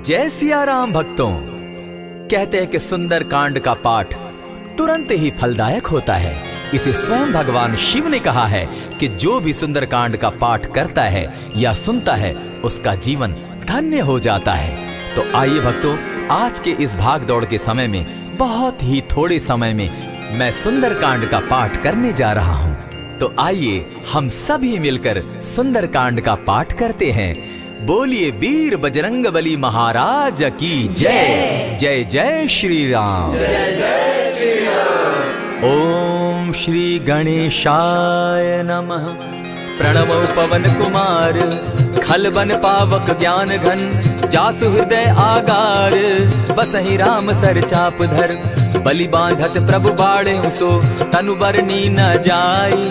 जय सिया राम भक्तों। कहते हैं कि सुंदर कांड का पाठ तुरंत ही फलदायक होता है। इसे स्वयं भगवान शिव ने कहा है कि जो भी सुंदर कांड का पाठ करता है या सुनता है उसका जीवन धन्य हो जाता है। तो आइए भक्तों, आज के इस भाग दौड़ के समय में बहुत ही थोड़े समय में मैं सुंदर कांड का पाठ करने जा रहा हूँ। तो आइए हम सभी मिलकर सुंदर कांड का पाठ करते हैं। बोलिए वीर बजरंगबली महाराज की जय। जय जय श्री राम। जय जय श्री राम। ओम श्री गणेशाय नमः। प्रणवो पवन कुमार खलबन पावक ज्ञान घन, जासु हृदय आगार बसहि राम सर चाप धर। बलि बांधत प्रभु बाढ़े सो तनु बरनी न जाई,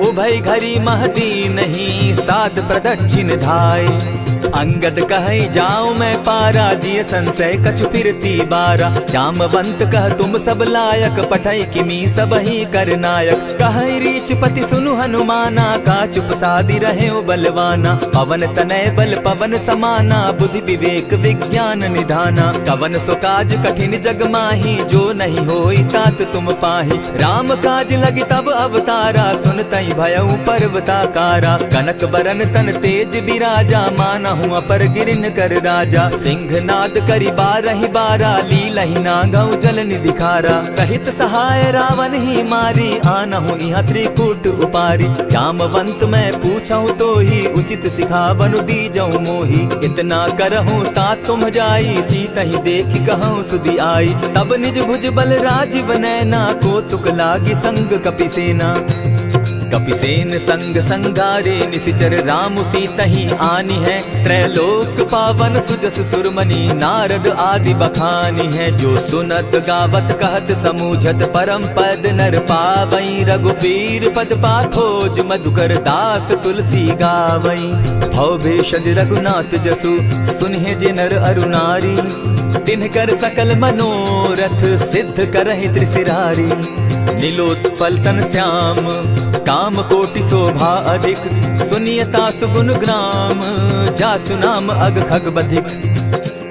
उभय घरी महदी नहीं सात प्रदक्षिण धाई। अंगद कहे जाऊं मैं पारा, जिय संशय कछु फिरती बारा। जामवंत कह तुम सब लायक, पठय किमी सब ही कर नायक। कहे रीच पति सुनु हनुमाना, का चुप सादी रहे बलवाना। पवन तनय बल पवन समाना, बुद्धि विवेक विज्ञान निधाना। कवन सो काज कठिन जग माही, जो नहीं होई तात तुम पाही। राम काज लगी तब अवतारा, सुनतई भयउ पर्वताकारा। कनक बरन तन तेज बिराजा, माना अपर गिरिन कर राजा। सिंह नाद करी बारहि बारा, लीलहि नागौ जल निधि खारा। सहित सहाय रावण ही मारी, आनहु इहाँ त्रिकूट उपारी। जामवंत मैं पूछऊं तो ही, उचित सिखावनु दीजऊं मोही। इतना करहूं ता तुम जाई, सीतहि देखि कहूं सुधि आई। तब निज भुज बल राजीव नैना, को तुक लागी संग कपिसेना। कपिसेन संग संगारे, निशिचर राम सीतहि आनी है। त्रैलोक पावन सुजस सुरमणि, नारद आदि बखानी है। जो सुनत गावत कहत समूझत, परम पद नर पावई। रघुबीर पद पाखोज, मधुकर दास तुलसी गावई। भव भेषज रघुनाथ जसु, सुनिहे जे नर अरु नारी। तिनकर सकल मनोरथ, सिद्ध करहि त्रिशिरारी। नीलोत्पल तन श्याम, काम कोटि शोभा अधिक। सुनियता सुगुन ग्राम, जासु नाम अग खग बधिक।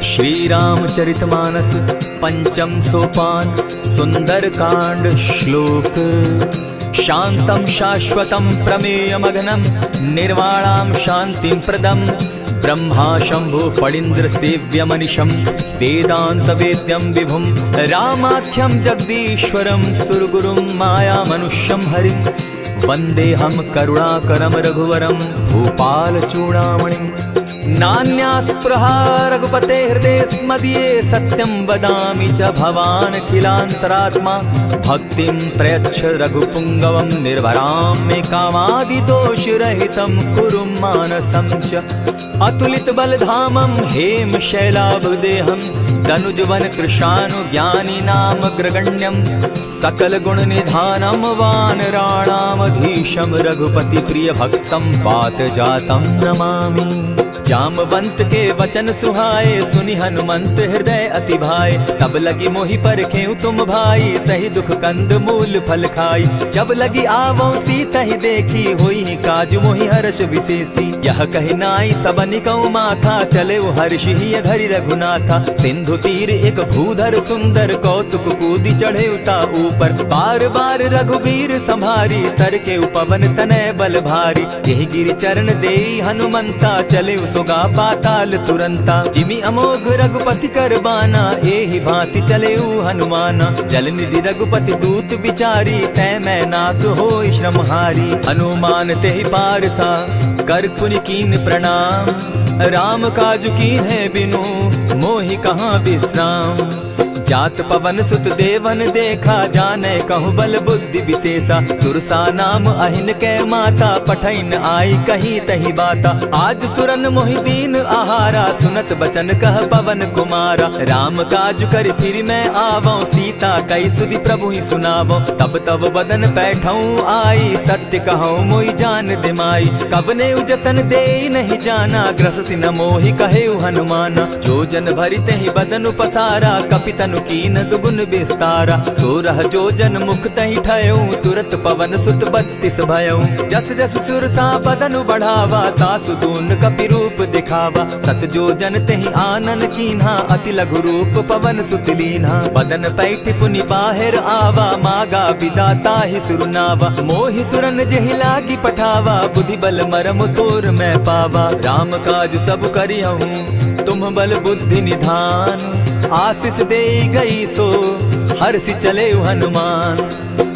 श्री रामचरित मानस पंचम सोपान, सुंदर कांड श्लोक। शांतम शाश्वतम प्रमेयमगनम, निर्वाणाम शांतिम प्रदम। ब्रह्मा शंभु फणीन्द्र सेव्य मनिशम, वेदांत वेद्यम विभुम। रामाख्यम जगदीश्वरम, सुरगुरुम माया मनुष्यम हरिम। वंदे हम करुणाकरम रघुवरम, भूपाल चूड़ामणिम। नान्यास्पृहा रघुपते हृदय स्मदीये, सत्यं वदामि च भवान् खिलान्तरात्मा। भक्तिं प्रयच्छ रघुपुङ्गवं, निर्भरां मे कामादिदोषरहितं कुरु मानसं च। अतुलित बलधामं हेम शैलाभदेहं, दनुजवन कृशानु ज्ञानी नाम ग्रगण्यं। सकल गुण निधानं वानराणामधीशं, रघुपति प्रिय भक्तं पात जातं नमामि। जामवंत के वचन सुहाए, सुनि हनुमंत हृदय अति भाए। तब लगी मोहि परखेउ तुम भाई, सही दुख कंद मूल फल खाई। जब लगी आवो सीतहि देखी, होई काज मोहि हर्ष विशेषी। यह कहि नाई सबनि कौ माथा, चले हर्षि हिय धरि रघुनाथा। सिंधु तीर एक भूधर सुंदर, कौतुक कूदी चढ़े उता ऊपर। बार बार रघुबीर संभारी, तर के उपवन तनय बल भारी। यही गिरि चरण देई हनुमंता, चले सोगा पाताल तुरंता। जिमि अमोघ रघुपति कर बाना, एहि भांति चले हनुमाना। जल निधि रघुपति दूत विचारी, तै मैं नाथ होई श्रमहारी। हनुमान तेहि पारसा, कर पुनि कीन प्रणाम। राम काज कीन है बिनु, मोहि कहाँ विश्राम। जात पवन सुत देवन देखा, जाने कहूँ बल बुद्धि विशेषा। सुरसा नाम अहिन कै माता, पठैन आई कहीं तही बाता। आज सुरन मोहि दीन आहारा, सुनत बचन कह पवन कुमारा। राम काज कर फिर मैं आवो, सीता कई सुधि प्रभु ही सुनावो। तब तब बदन बैठऊँ आई, सत्य कहूँ मोहि जान दिमाई। कब ने जतन दे नहीं जाना, ग्रस सिन मोहि कहे हनुमाना। जो जन भरित ही बदन पसारा, कपितन तनु कीन दुगुन विस्तारा। 16 जोजन मुख तहि ठयऊ, तुरत पवन सुत 32 भयऊ। जस जस सुरसा बदनु बढ़ावा, तासु दून कपि रूप दिखावा। 7 जोजन तेहि आनन कीन्हा, अति लघु रूप पवन सुत लीन्हा। बदन पैठ पुनि बाहिर आवा, मागा विदाता ही सुरनावा। मोहि सुरन जेहि लागी पठावा, बुद्धि बल मरम तोर मैं पावा। राम काज सब करियहूँ, तुम बल बुद्धि निधान। आशीष दे गई सो हर्षि चले हनुमान।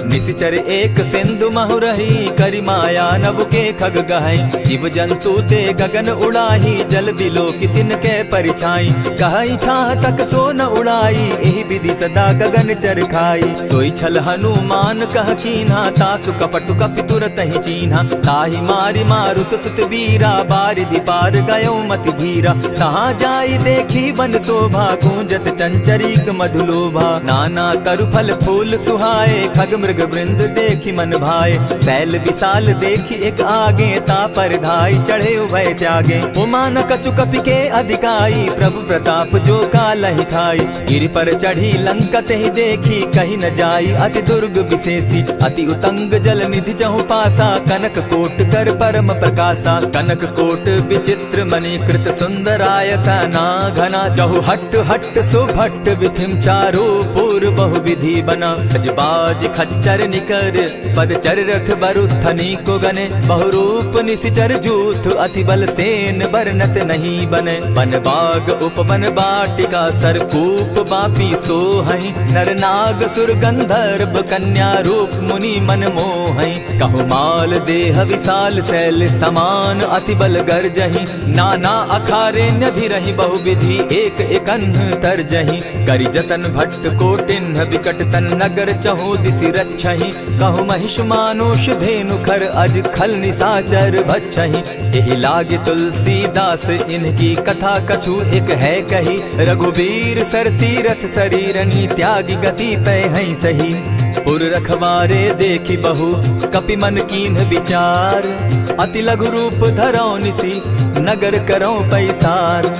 निशिचर एक सिंधु महु रही, करि माया नभ के खग गहई। जीव जंतु ते गगन उड़ाही, जल बिलो की तिनके परिछाई। कहई छाह तक सो न उड़ाई, एहि विधि सदा गगन चर खाई। सोई छल हनुमान कह कीन्हा, तासु कपटु कपि तुरत ही चीन्हा। ताहि मारि मारुत सुत वीरा, बारिधि पार गयो मति धीरा। तहाँ जाई देखी वन शोभा, गूंजत चंचरीक मधुलोभा। नाना तरु फल फूल सुहाए, खग मृग वृंद देखी मन भाए। सैल विशाल देखी एक आगे, ता पर धाई चढ़े उभय त्यागे। उमान कछु कपि के अधिकाई, प्रभु प्रताप जो कालहि खाई। गिरि पर चढ़ी लंका तेहि देखी, कही न जाई अति दुर्ग विशेषी। अति उतंग जल निधि चहु पासा, कनक कोट कर परम प्रकाशा। कनक कोट विचित्र मणि कृत सुंदरायता ना घना। जहु हट हट सुभट विधिम चारो पूर बहु विधि बना। बाज खच्चर निकर पदचर रथ बरुथनी को गने। बहुरूप निशिचर जूथ, अति बल सेन बरनत नहीं बने। बन बाग उपवन बाटिका, सरकूप बापी सोहई। नर नाग सुर गंधर्व कन्या, रूप मुनि मन मोहई। कहु माल देह विशाल शैल समान, अति बल गर्जही। नाना अखारे न्यधिरहि बहुविधि, एक एकन्ह तरजही। करि जतन भट्ट कोटिन्ह विकट तन नगर, चहु दिसि रक्षहि। कहु महिष मानुष धेनु खर, अज खल निशाचर भक्षहि। एहि लागे तुलसीदास इनकी कथा, कछु एक है कही। रघुबीर सर तीरथ शरीरनी, त्यागी गति पै हई सही। पुर रखवारे देखी बहु, कपि मन कीन्ह विचार। अति लघु रूप धरौ निसी, नगर करौ पैसार।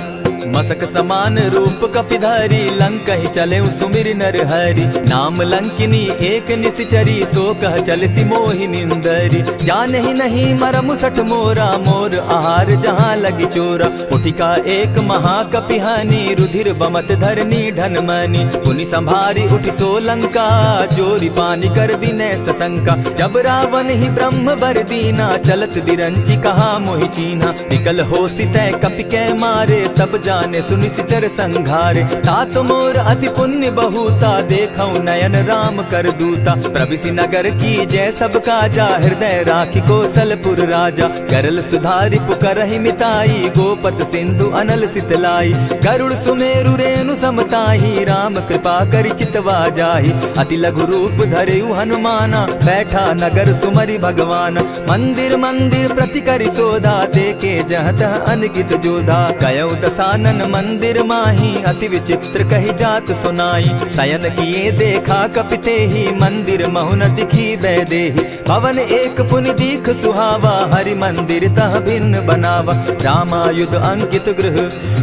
मसक समान रूप कपिधारी, लंकहि चले सुमिर नर हरि। नाम लंकिनी एक निशिचरी, सो कह चल सी मोहि निंदरी। जानहि नहीं मरम सठ मोरा, मोर आहार जहाँ लगी चोरा। उठिका एक महाकपिहानी, रुधिर बमत धरनी ढन मनी। पुनि संभारी उठि सो लंका, जोरी पानी कर विनय सशंका। जब रावण ही ब्रह्म बर दीना, चलत बिरंची कहा मोहि चीन्हा। निकल होसी तय कपि के मारे, तब जाने सुनिशिचर संघारे। तात मोर अति पुण्य बहुता, देखौ नयन राम कर दूता। प्रविशि नगर की जय सब काजा, हृदय राखी कौशलपुर राजा। करल सुधारि पुकरहि मिताई, गोपत सिंधु अनल सितलाई। गरुड़ सुमेरु रेणु समताही, राम कृपा करि चितवा जाहि। अति लघु रूप धरेउ हनुमाना, बैठा नगर सुमरि भगवान। मंदिर मंदिर प्रति करि सोधा, देखे जहत अनगित जोधा। गयौ दसानन मंदिर माही, अति विचित्र कही जात सुनाई। शयन किए देखा कपिते ही, मंदिर महु न दिखी वैदेही। भवन एक पुनि दीख सुहावा, हरि मंदिर तह भिन्न बनावा। रामायुध अंकित गृह,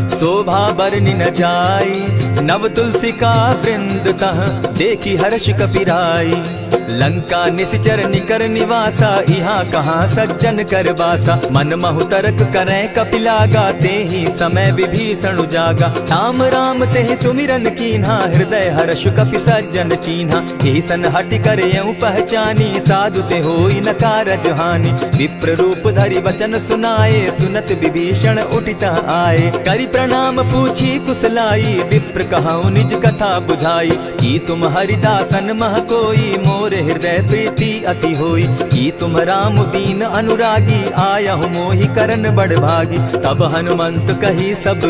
शोभा बरनि न जाई। नव तुलसी का वृंद तह, देखी हर्ष कपिराई। लंका निशिचर निकर निवासा, यहाँ कहाँ सज्जन कर बासा। मन महु तर्क करै कपिलागा, तेहि समय विभीषण जागा। राम राम तेहि सुमिरन कीन्हा, हृदय हर्ष कपि सज्जन चीन्हा। एहि सन हटि कर यूं पहचानी, साधु ते होई न कारज हानि। विप्र रूप धरि वचन सुनाए, सुनत विभीषण उठितः आए। करि प्रणाम पूछी कुशलाई, विप्र कहऊँ निज कथा बुझाई। की तुम हरिदासन मह कोई, मोर हृदय प्रीति अति होई। की तुम राम दीन अनुरागी, आयहु मोहि करन बड़ भागी। तब हनुमंत कही सब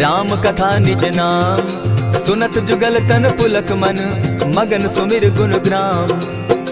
राम कथा निज नाम। सुनत जुगल तन पुलक मन, मगन सुमिर गुण ग्राम।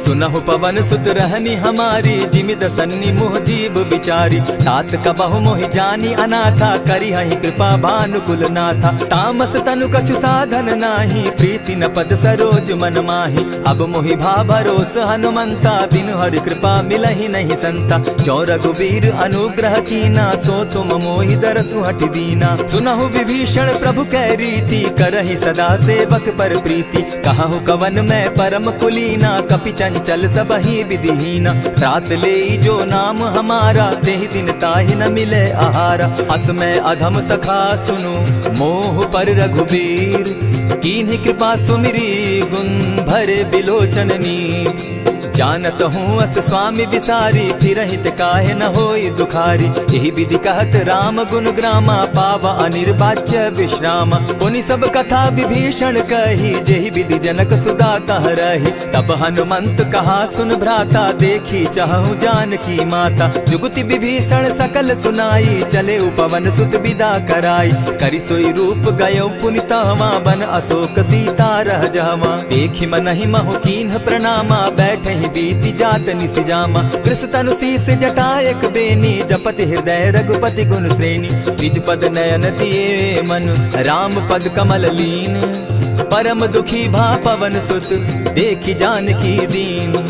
सुनहु पवन सुत रहनी हमारी, जिमि दसन्नी मोह जीव बिचारी। तात कबहु मोहि जानी अनाथा, करी हहि कृपा भानुकुल नाथा। तामस तनु कछु साधन नाही, प्रीति न पद सरोज मन माही। अब मोहि भा भरोस हनुमंता, बिनु हरि कृपा मिलहि नहीं संता। जो रघुबीर अनुग्रह कीना, सो तुम मोहि दरसु हठि दीना। सुनहु विभीषण प्रभु कै रीति, करहि सदा सेवक पर प्रीति। कहु कवन मैं परम कुलीना, कपि चंचल सबहि विधिहीना। त्रात लेई जो नाम हमारा, तेहि दिन ताहि न मिले आहारा। अस मैं अधम सखा सुनु, मोह पर रघुबीर। कीन्हि कृपा सुमिरी, गुण भरे बिलोचन नीर। जानत हूँ अस स्वामी विसारी, फिरहित काहे न होई दुखारी। यही विधि कहत राम गुण ग्रामा, पावा अनिर्वाच्य विश्राम। पुनि सब कथा विभीषण कही, जेहि विधि जनक सुदा कह रही। तब हनुमंत कहा सुन भ्राता, देखी चाहूँ जानकी माता। जुगति विभीषण सकल सुनाई, चले पवन सुत विदा कराई। करि सोई रूप गयो पुनि तहवा, बन अशोक सीता रह जावा। देखि मनहि महु कीन्ह प्रणामा, बैठहि बीति जात निसिजामा। कृष तनु शीस जटायक बेनी, जपति हृदय रघुपति गुण श्रेणी। निज पद नयन दिए मन, राम पद कमल लीन। परम दुखी भा पवन सुत, देखि जानकी दीन।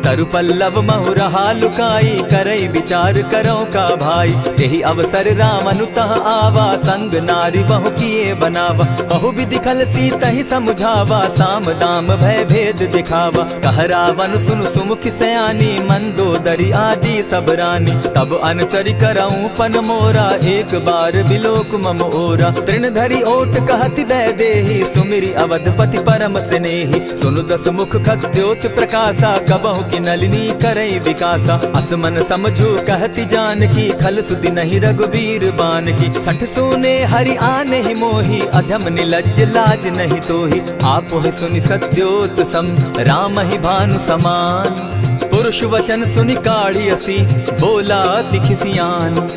तरु पल्लव महु रहा लुकाई, करई विचार करो का भाई। यही अवसर राम अनुतः आवा, संग नारी बहु किए बनावा। बहु विधि खल सीतहि समझावा, साम दाम भय भेद दिखावा। कह रावण सुन सुमुखि सयानी, मंदोदरी आदि सब रानी। तब अनुचरि करऊं पन मोरा, एक बार बिलोक मम ओरा। तृण धरि ओट कहति दय देहि, सुमिरि अवधपति परम स्नेही। सुनु दस मुख खद्योत प्रकाशा, कबहु की नलिनी करई विकासा। असमन समझो कहति जानकी, खल सुधि नहीं रघुबीर बान की। सठ सोने हरि आने ही मोही, अधम निलज्ज लाज नहीं तोही। आपो ही सुनि सत्योत सम, राम ही भानु समान। पुरुष वचन सुनि काढ़ी असी, बोला अति खिसियान।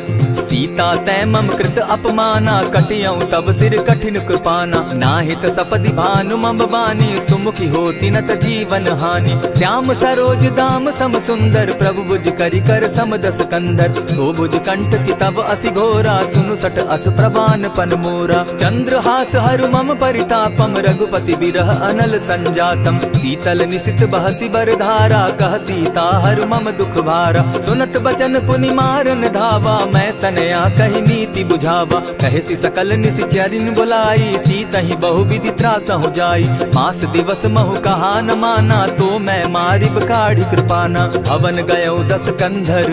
सीता तै मम कृत अपमाना, कटियऊं तब सिर कठिन कृपाना। नाहित सपदि भानु मम बानी, सुमुखी होती नत जीवन हानि। श्याम सरोज दाम सम सुंदर, प्रभु बुझ करि कर सम दस कंधर। सो बुझ कंठ की तब असि घोरा, सुनु सट अस प्रवान पन मोरा। चंद्रहास हरु मम परितापम, रघुपति बिरह अनल संजातम। शीतल निशित बहसी बरधारा, कह सीता हरु मम दुख भारा। सुनत बचन पुनि मारन धावा, मैं तनया कही नीति बुझावा। कहसी सकल निशिचरिन बुलाई, सीतहि बहु विधि त्रास हो जाई। मास दिवस महु कहा न माना, तो मैं मारिब काढ़ी कृपाना। हवन गयो 10 कंधर,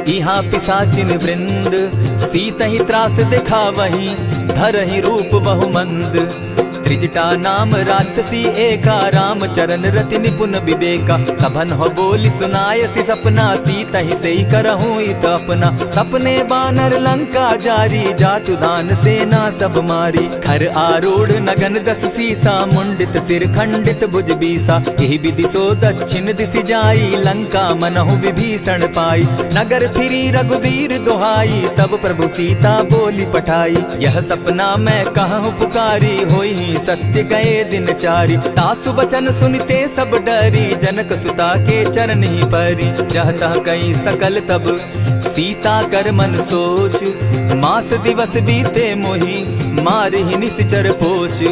इहाँ पिशाचिन वृंद। सीतहि त्रास दिखावहि, धरहि रूप बहु मंद। त्रिजटा नाम राक्षसी एका, राम चरण रति निपुण विवेका। सभन हो बोली सुनायसी सपना, सीतहि सेई करहूँ इत अपना। सपने बानर लंका जारी, जातु दान सेना सब मारी। खर आरूढ़ नगन 10 सीसा, मुंडित सिर खंडित भुज बीसा। यही विधि सो दक्षिण दिशि जाई, लंका मनहु विभीषण पाई। नगर फिरी रघुबीर दुहाई, तब प्रभु सीता बोली पठाई। यह सपना मैं कहूँ पुकारी, होई सत्य गए दिन चारी। तासु बचन सुनते सब डरी, जनक सुता के चरण ही परी। जहता कई सकल तब सीता कर मन सोच, मास दिवस बीते मोही, मारे ही निश्चर पोच।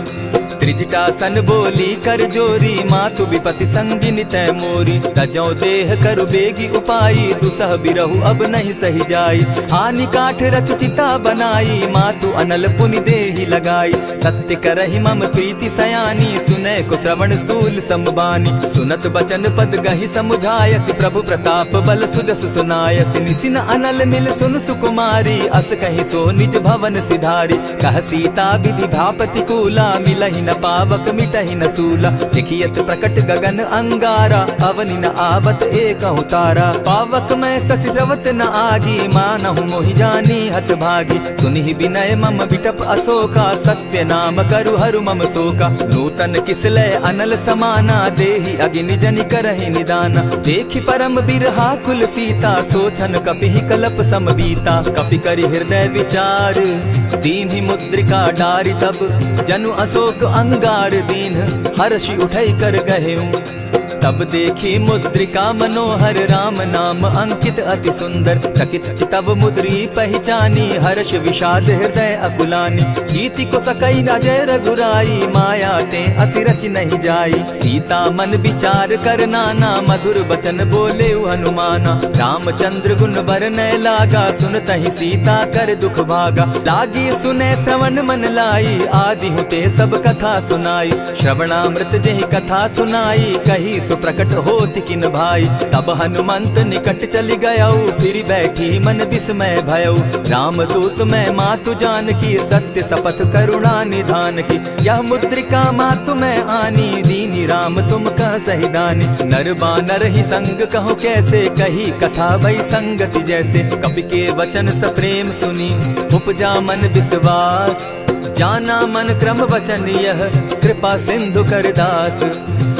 त्रिजटा सन बोली कर जोरी, मातु विपति संगिनी तै मोरी। तजौ देह करु बेगी उपाई, दुसह बिरहु अब नहीं सही जाई। हानि काठ रचु चिता बनाई, मातु अनल पुनि देहि लगाई। सत्य करहि मम प्रीति सयानी, सुनै को श्रवण सूल समबानी। सुनत बचन पद गहि समुझायसि, प्रभु प्रताप बल सुजस सुनायसि। निसिन अनल मिल सुन सुकुमारी, अस कहि सो निज भवन सिधारी। कह सीता विधि भापति कूला, मिलहि न पावक मिटहि न सूला। लिखियत प्रकट गगन अंगारा, अवनि न आवत एकहु तारा। पावक मैं शशि स्रवत न आगी, मानहु मोहि जानी हत भागी। सुनिहि विनय मम बिटप अशोका, सत्य नाम करु हरु मम शोका। नूतन किसलय अनल समाना, देहि अगिनि जनि करहि निदाना। देखि परम बिरहा कुल सीता, सोचन कपिहि कलप सम बीता। कपि करि हृदय विचार, दीन्हि मुद्रिका डारि तब। जनु अशोक अंगार दीन, हर्षि उठै कर गहेऊं। तब देखी मुद्रिका मनोहर राम नाम अंकित अति सुंदर। चकित चितव मुद्री पहचानी हर्ष विषाद हृदय अकुलानी। जीति को सकई न जय रघुराई माया ते असि रचि नहीं जाई। सीता मन विचार कर नाना मधुर बचन बोले हनुमाना। रामचंद्र गुण बरनय लागा सुनतहि सीता कर दुख भागा। लागी सुने श्रवण मन लाई आदि हुते सब कथा सुनाई। श्रवणामृत जेहि कथा सुनाई कही सुप्रकट होति किन भाई। तब हनुमंत निकट चली गयऊ फिर बैठी मन विस्मय भयऊ। रामदूत मैं मातु जान की सत्य शपथ करुणा निधान की। यह मुद्रिका मातु मैं आनी दीनी राम तुम कह सही दानी। नर बानर ही संग कहो कैसे कही कथा भई संगति जैसे। कपि के वचन सप्रेम सुनी उपजा मन विश्वास। जाना मन क्रम वचन यह कृपा सिंधु कर दास।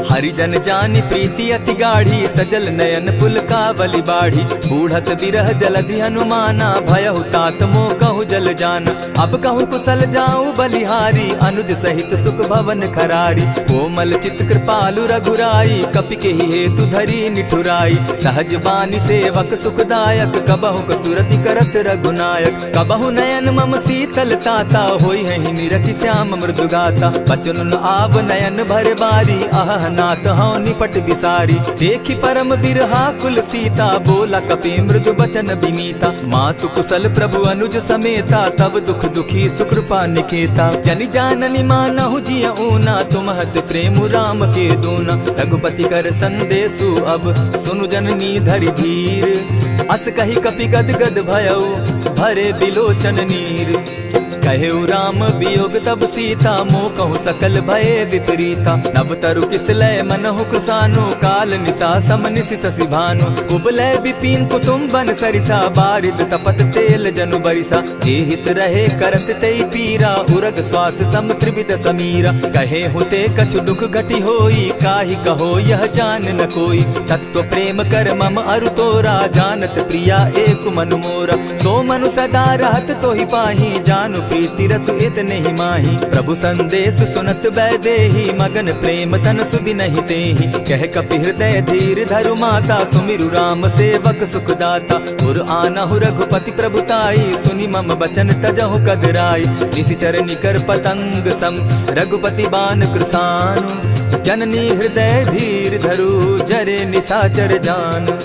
हरिजन जानी प्रीति अति गाढ़ी सजल नयन पुलकावली बाढ़ी। बूढ़त बिरह जलधि हनुमाना भयहु तात मोह कहु जल जाना। अब कहु कुशल जाऊं बलिहारी अनुज सहित सुख भवन खरारी। कोमल चित कृपालु रघुराई कपि के ही हेतु धरी निठुराई। सहज बानी सेवक सुखदायक कबहु कसुरति करत रघुनायक। कबहु नयन मम शीतल ताता होई है निरखि श्याम मृदु गाता। बचन आव नयन भर बारी आह नाथ हौ निपट बिसारी। देखी परम बिरहा कुल सीता बोला कपि मृदु बचन विनीता। मातु कुशल प्रभु अनुज समेता तब दुख दुखी सुकृपा निकेता। जनि जाननी मानहु जिय ऊना तुमहत प्रेम राम के दूना। रघुपति कर संदेशु अब सुनु जननी धरि धीर। अस कही कपि गद गद भयऊ भरे बिलोचन नीर। कहेउ राम वियोग तब सीता मोह कहु सकल भये विपरीता। नव तरु किसलय मनहु कृसानु काल निशा समनिशि शशि भानु। कुबलय विपिन कुटुम्बन सरिसा बारिद तपत तेल जनु बरिसा। जे हित रहे करत तेई पीरा उरग श्वास सम त्रिविध समीरा। कहे हुते कछु दुख घटी होई काहि कहो यह जान न कोई। तत्व प्रेम कर मम अरु तोरा जानत प्रिया एक मनु मोरा। सो मनु सदा रहत तोहि पाही जानु प्रीति रसु इतने ही माही। प्रभु संदेश सुनत बैदेही मगन प्रेम तन सुधि नहीं तेहि। कह कपि हृदय धीर धरु माता सुमिरु राम सेवक सुखदाता। उर आनहु रघुपति प्रभुताई सुनि मम बचन तजहु कदराई। निशिचर निकर पतंग सम रघुपति बान कृसानु। जननी हृदय धीर धरु जरे निशाचर जान।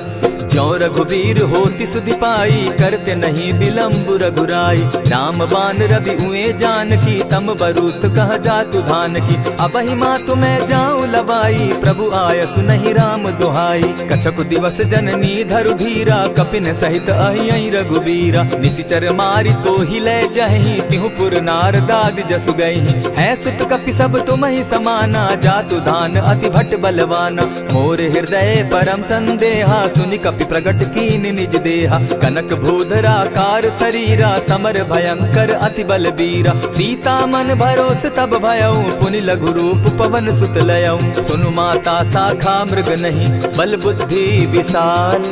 जो रघुवीर होति सुधि पाई करते नहीं विलम्ब रघुराई। राम बान रवि उए जान की तम बरूत कह जातु धान की। अब ही मातु मैं जाऊं लवाई प्रभु आयसु नहीं राम दुहाई। कछक दिवस जननी धरु धीरा कपिन सहित अहियं रघुवीरा। निशिचर मारी तो ही ले जहि तिहुपुर नारदाद जसु गई। है सुत कपि सब तुम ही समाना जातु धान अति भट बलवाना। मोर हृदय परम संदेहा सुनि कपि प्रगट कीन निज देहा। कनक भूधरा कार शरीरा समर भयंकर अति बलबीरा। सीता मन भरोस तब भयऊ पुनि लघु रूप पवन सुत लयऊ। सुनु माता शाखा मृग नहीं बल बुद्धि विशाल।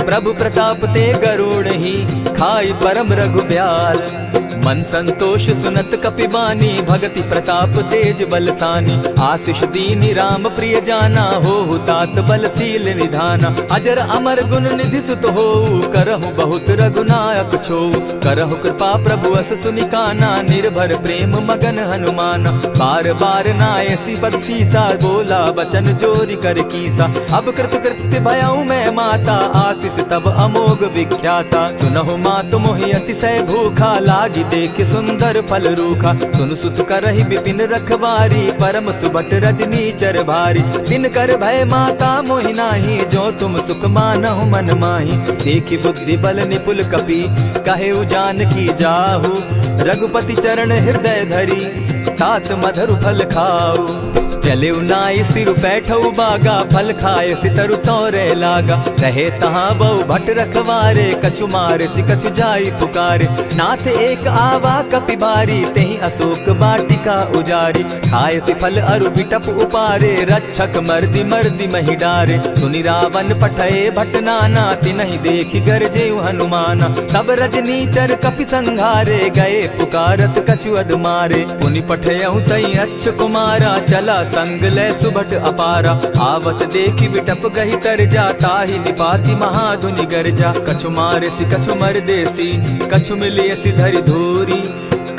प्रभु प्रताप ते गरुड़ ही खाई परम रघु ब्याल। मन संतोष सुनत कपिबानी भगति प्रताप तेज बलसानी। आशीष दीनी राम प्रिय जाना हो तात बलशील निधाना। अजर अमर गुण निधि सुत हो करहु बहुत रघुनायक छो। करहु कृपा प्रभु अस सुनिकाना निर्भर प्रेम मगन हनुमाना। बार बार नायसी पद सीसा बोला बचन जोरी कर कीसा। अब कृत कृत्य भयऊ मैं माता आशीष तब अमोघ विख्याता। सुनहु मातु मोहि अतिशय भूखा लागी देख सुंदर फल रूखा। सुन सुत करहि विपिन रखवारी परम सुबट रजनी चर भारी। दिन कर भय माता मोहि नाही जो तुम सुख मानहु मन माही। देखि बुद्धि बल निपुल कपि कहे जान की जाहु। रघुपति चरण हृदय धरी तात मधुर फल खाऊ। चले नाई सिर बैठऊ बागा फल खाए सितरु तोरे लागा। रहे तहाँ बहु भट रखवारे कछु मारे सि कछु जाई पुकारे। नाथ एक आवा कपि बारी तेहि अशोक बाटिका उजारी। खाए सि फल अरु बिटप उपारे रक्षक मर्दि मर्दि महि डारे। सुनि रावण पठए भट नाना तिनहि देखि गरजे हनुमाना। तब रजनी चर कपि संघारे गए पुकारत कछु अध मारे। पुनि पठयऊ तई अच्छ कुमारा चला संग ले सुभट अपारा। आवत देखी बिटप गही तर जा, ताहि निपाति महाधुनि गर्जा। कछु मारेसी कछु मर देसी, कछु मिलियसी धरि धूरी।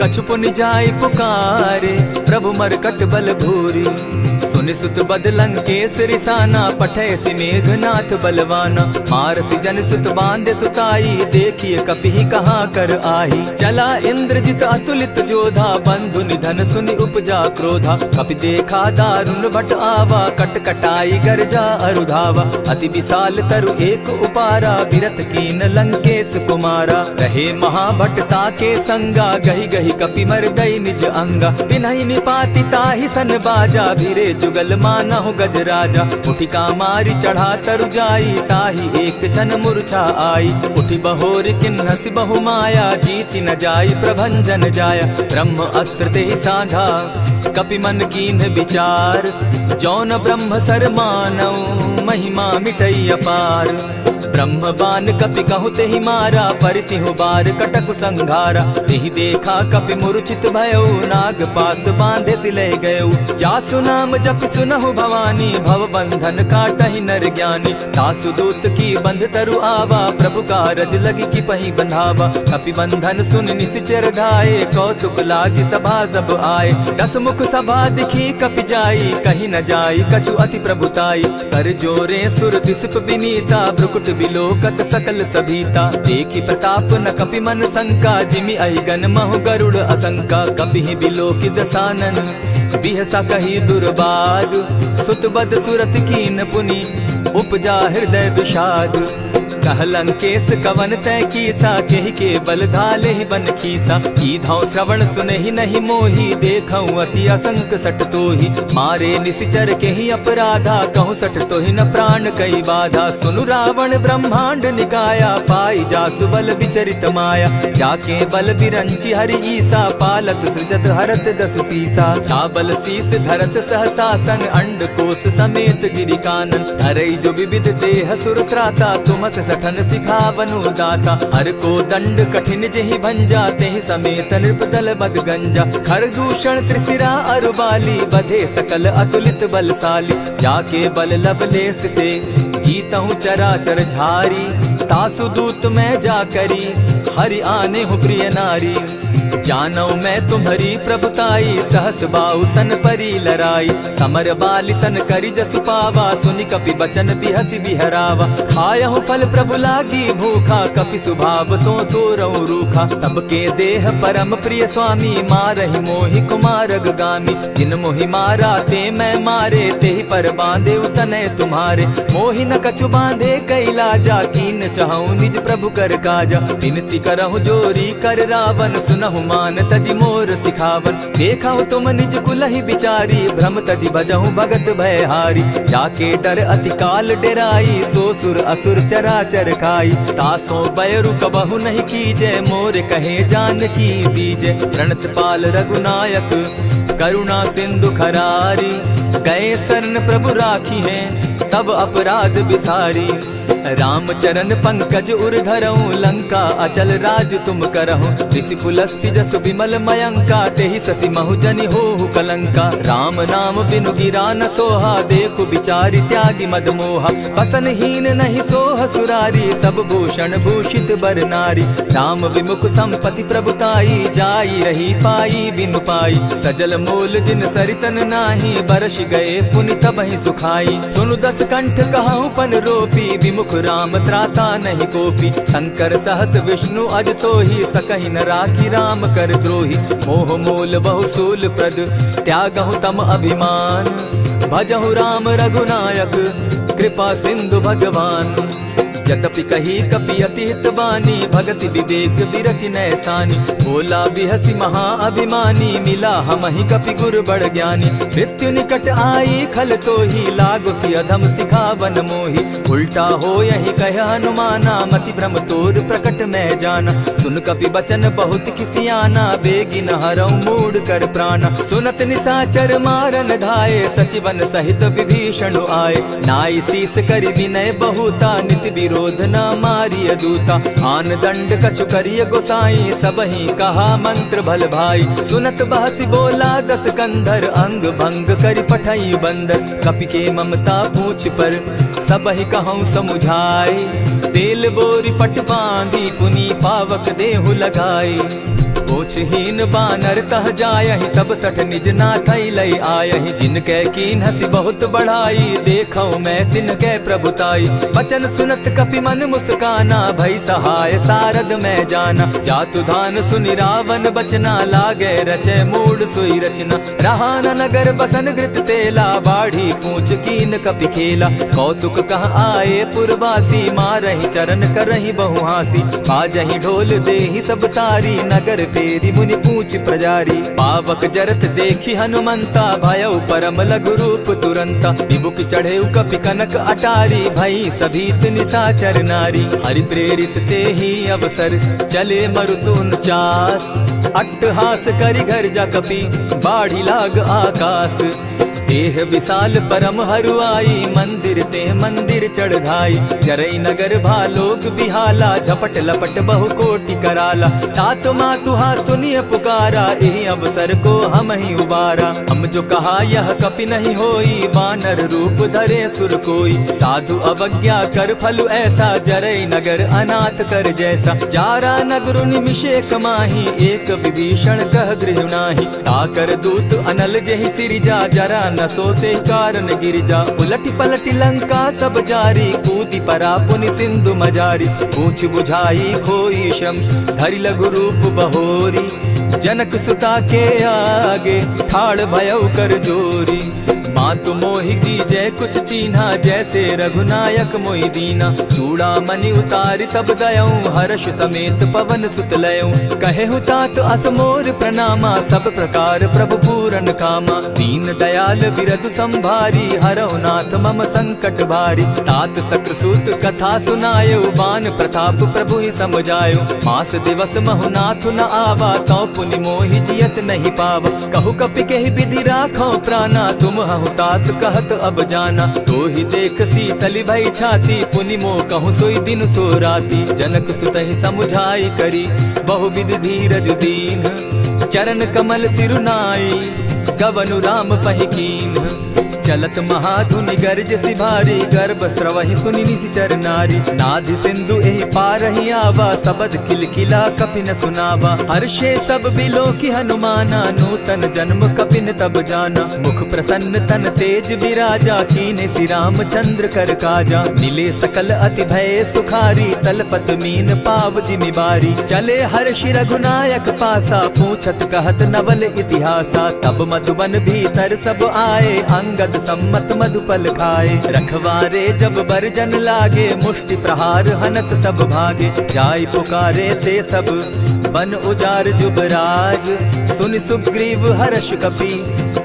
कछु पुनि जाय पुकारे, प्रभु मरकट बल भूरी। सुनि सुत बद लंकेश रिसाना, पठैसी मेघनाथ बलवाना। मारसी जन सुत बांधे सुताई, देखिए कपि कहाँ कर आही। चला इंद्रजित अतुलित जोधा, बंधु निधन सुनि उपजा क्रोधा। कपि देखा दारुण भट आवा, कट कटाई गर्जा अरुधावा। अति विशाल तरु एक उपारा, बिरत कीन लंकेश कुमारा। रहे महाभट्टा के संगा, गही गही कपि मर गई निज अंगा। तिन्हि निपाति ताहि सन बाजा, भीरे जुगल मानहु गज राजा। उठिका मारी चढ़ा तरु जाई, ताहि एक जन मूर्छा आई। उठि बहोर किन्हसि बहु माया, जीति न जाई प्रभंजन जाया। ब्रह्म अस्त्र तेहि साधा, कपि मन कीन्ह विचार। जौन ब्रह्म सर मानऊ, महिमा मिटई अपार। ब्रह्म बान कपि कहु तेहि मारा, परितिहु बार कटकु संघारा। तेहि देखा कपि मूर्छित भयउ, नाग पास बांधे सिले गयउ। जासु नाम जपि सुनहु भवानी, भव बंधन काटहि नर ज्ञानी। तासु दूत की बंध तरु आवा, प्रभु कारज लगी कि पहि बंधावा। कपि बंधन सुन निसिचर धाये, कौतुक लागी सभा सब आए। दस मुख सभा दिखी कपि जाई, कहीं न जाई कछु अति प्रभुताई। कर जोरे सुर दिसप विनीता, भ्रुकुट बिलोकत सकल सभीता। देखी प्रताप न कपि मन शंका, जिमि अहिगन महु गरुड़ असंका। कपि बिलोकि दसानन, बिहसा कही दुर्बाद। सुत बद सुरत कीन पुनि, उपजा हृदय विषाद। कह लंकेश कवन तय कीसा, केहि के बल धाले ही बन खीसा। कीधौ श्रवण सुनहि नहीं मोही, देखऊं अति असंक सट तोही। मारे निसिचर केहि अपराधा, कहूँ सट तोहि न प्राण कई बाधा। सुनु रावण ब्रह्मांड निकाया, पाई जासु बल विचरित माया। जाके बल बिरंचि हरि ईसा, पालत सृजत हरत दस सीसा। चाबल शीस धरत सहसासन, अंड कोश समेत गिरि कानन। धरई जो विविध देह सुर त्राता, तुमस सठन सिखावनु दाता। हर को दंड कठिन जेहि भंजा, तेहि समेत नृपदल बद गंजा। खरदूषण त्रिशिरा अरुबाली, बधे सकल अतुलित बलशाली। जाके बल लवलेस ते, जीतहु चराचर झारी। तासु दूत मैं जाकरी, हरि आने हूँ प्रिय नारी। जानौ मैं तुम्हारी प्रभुताई, सहस बाहु सन परी लराई। समर बाली सन करि जसु पावा, सुनि कपि बचन बिहसि बिहरावा। खायहु फल प्रभु लागी भूखा, कपि सुभाव तो तोरहु रूखा। सबके देह परम प्रिय स्वामी, मारहि मोहि कुमारग गामी। जिन मोहि मारा ते मैं मारे, तेहि पर बांधे उतने तुम्हारे। मोहि न कछु बांधे कैलाजा, कीन चाहूं निज प्रभु कर काजा। विनती करहु जोरी कर रावण, सुनहु मान तजि मोर सिखावन। देखहु तुम निज कुलहि बिचारी, भ्रम तजि भजहु भगत भयहारी। जाके डर अति काल डेराई, सो सुर असुर चराचर खाई। तासो बैरु कबहु नहीं कीजे, मोर कहे जानकी दीजे। प्रणत पाल रघुनायक, करुणा सिंधु खरारी। गए शरण प्रभु राखी हैं, तब अपराध बिसारी। राम चरण पंकज उर धरऊं, लंका अचल राज तुम करहु। ऋषि पुलस्ति जसु विमल मयंका, तेहि ससि महु जनि होहु कलंका। राम नाम बिनु गिरा न सोहा, देखु बिचारी त्यागी मद मोहा। बसनहीन नहीं सोह सुरारी, सब भूषण भूषित बर नारी। राम विमुख संपति प्रभुताई, जाई रही पाई बिनु पाई। सजल मोल जिन सरितन नाही, बरस गए पुनि तबहि सुखाई। सुनु दस कंठ कहूँ पन रोपी, विमुख राम त्राता नहीं कोपी। शंकर सहस विष्णु अज तो ही, सकहि न राखी राम कर द्रोही। मोह मूल बहु सूल प्रद, त्यागहु तम अभिमान। भजहु राम रघुनायक, कृपा सिंधु भगवान। जतपि कही कपि अति हित बानी, भगति विवेक विरति नैसानी। बोला बिहसी महा अभिमानी, मिला हमहि कपि गुर बड़ ज्ञानी। मृत्यु निकट आई खल तो ही, लागो सि अधम सिखावन मोही। उल्टा हो यही कह हनुमाना, मति भ्रम तोर प्रकट मैं जाना। सुन कपि बचन बहुत किसियाना, बेगी न हरऊ मूड कर प्राणा। सुनत निसाचर मारन धाये, सचिवन सहित विभीषण आए। नाई शीस करि विनय बहुता, नित विरोध न मारिय दूता। आन दंड कछु करिय गोसाई, सबहि कहा मंत्र भल भाई। सुनत बहसी बोला दस कंधर, अंग भंग करि पठई बंदर। कपि के ममता पूछ पर, सबहि कहूँ समुझाए। तेल बोरी पट बांधी, पुनि पावक देहु लगाई। ओछहीन बानर तह जायहि, तब सठ निज नाथै लई आयहि। जिनकै कीन हसी बहुत बढ़ाई, देखौ मैं तिनकै प्रभुताई। बचन सुनत कपि मन मुस्काना, भई सहाय सारद मैं जाना। जातु धान सुनि रावण बचना, लागे रचै मूड सोई रचना। रहा न नगर बसन घृत तेला, बाढ़ी पूछ कीन कपि खेला। कौतुक कह आए पुरवासी, मारहि चरण करहि बहु हासी। बाजहि ढोल देहि सब तारी, नगर तेरी मुनि पूछ प्रजारी। पावक जरत देखी हनुमंता, भयउ परम लघु रूप तुरंता। विमुख चढ़े कपि कनक अटारी, भई सभीत निशाचर नारी। हरि प्रेरित ते ही अवसर, चले मरुतुन चास। अट्टहास करि घर जा कपि, बाढ़ी लाग आकाश। देह विशाल परम हरुआई, मंदिर ते मंदिर चढ़ाई। जरई नगर भालोक बिहाला, झपट लपट बहु कोटि कराला। तात मातुहा सुनिय पुकारा, एहि अवसर को हम ही उबारा। हम जो कहा यह कपि नहीं होई, बानर रूप धरे सुर कोई। साधु अवज्ञा कर फल ऐसा, जरई नगर अनाथ कर जैसा। जारा नगर निमिषे कमाही, एक विभीषण कह गृह नाही। ताकर दूत अनल जहि सिरिजा, जरा न सोते कारण गिरजा। उलटी पलटी लंका सब जारी, कूदी परा पुनि सिंधु मजारी। पूछ बुझाई खोई श्रम, धरि लघु रूप बहोरी। जनक सुता के आगे, ठाड़ भयउ कर जोरी। मातु मोहि की जय कुछ चीन्हा, जैसे रघुनायक मोहि दीना। चूड़ा मणि उतारि तब दयऊं, हर्ष समेत पवन सुत लयऊं। कहेहु तात असमोर प्रणामा, सब प्रकार प्रभु पूरन कामा। दीन दयाल बिरधु संभारी, हरौ नाथ मम संकट भारी। तात सक्रसूत कथा सुनायो, बान प्रताप प्रभु ही समझायो। मास दिवस महु नाथ न आवा, तौ पुनि मोहि जियत नहीं पावा। कहु कपि केहि विधि राखो प्राणा, तुम हहु तात कहत अब जाना। तो ही देख शीतली भई छाती, पुनि मो कहूँ सोई दिन सो राती। जनक सुतहि समुझाई करी, बहुविध धीरज दीन। चरण कमल सिरुनाई, गवनु राम पहि कीन। चलत महाधुनि गर्ज सिभारी, गर्भ स्रवहि सुनि निशिचर नारी। नाधि सिंधु एहि पारहि आवा, सबद किलकिला कपि न सुनावा। हर्षे सब बिलोकि हनुमाना, नूतन जन्म कपि न तब जाना। मुख प्रसन्न तन तेज विराजा, कीने श्री रामचंद्र कर काजा। मिले सकल अति भय सुखारी, तलपत मीन पाव जिमि बारी। चले हर्षि रघुनायक पासा, पूछत कहत नवल इतिहासा। तब मधुबन भीतर सब आए, अंगद सम्मत मधुपल खाए। रखवारे जब बरजन लागे, मुष्टि प्रहार हनत सब भागे। जाय पुकारे ते सब, बन उजार जुबराज। सुनि सुग्रीव हर्ष कपि,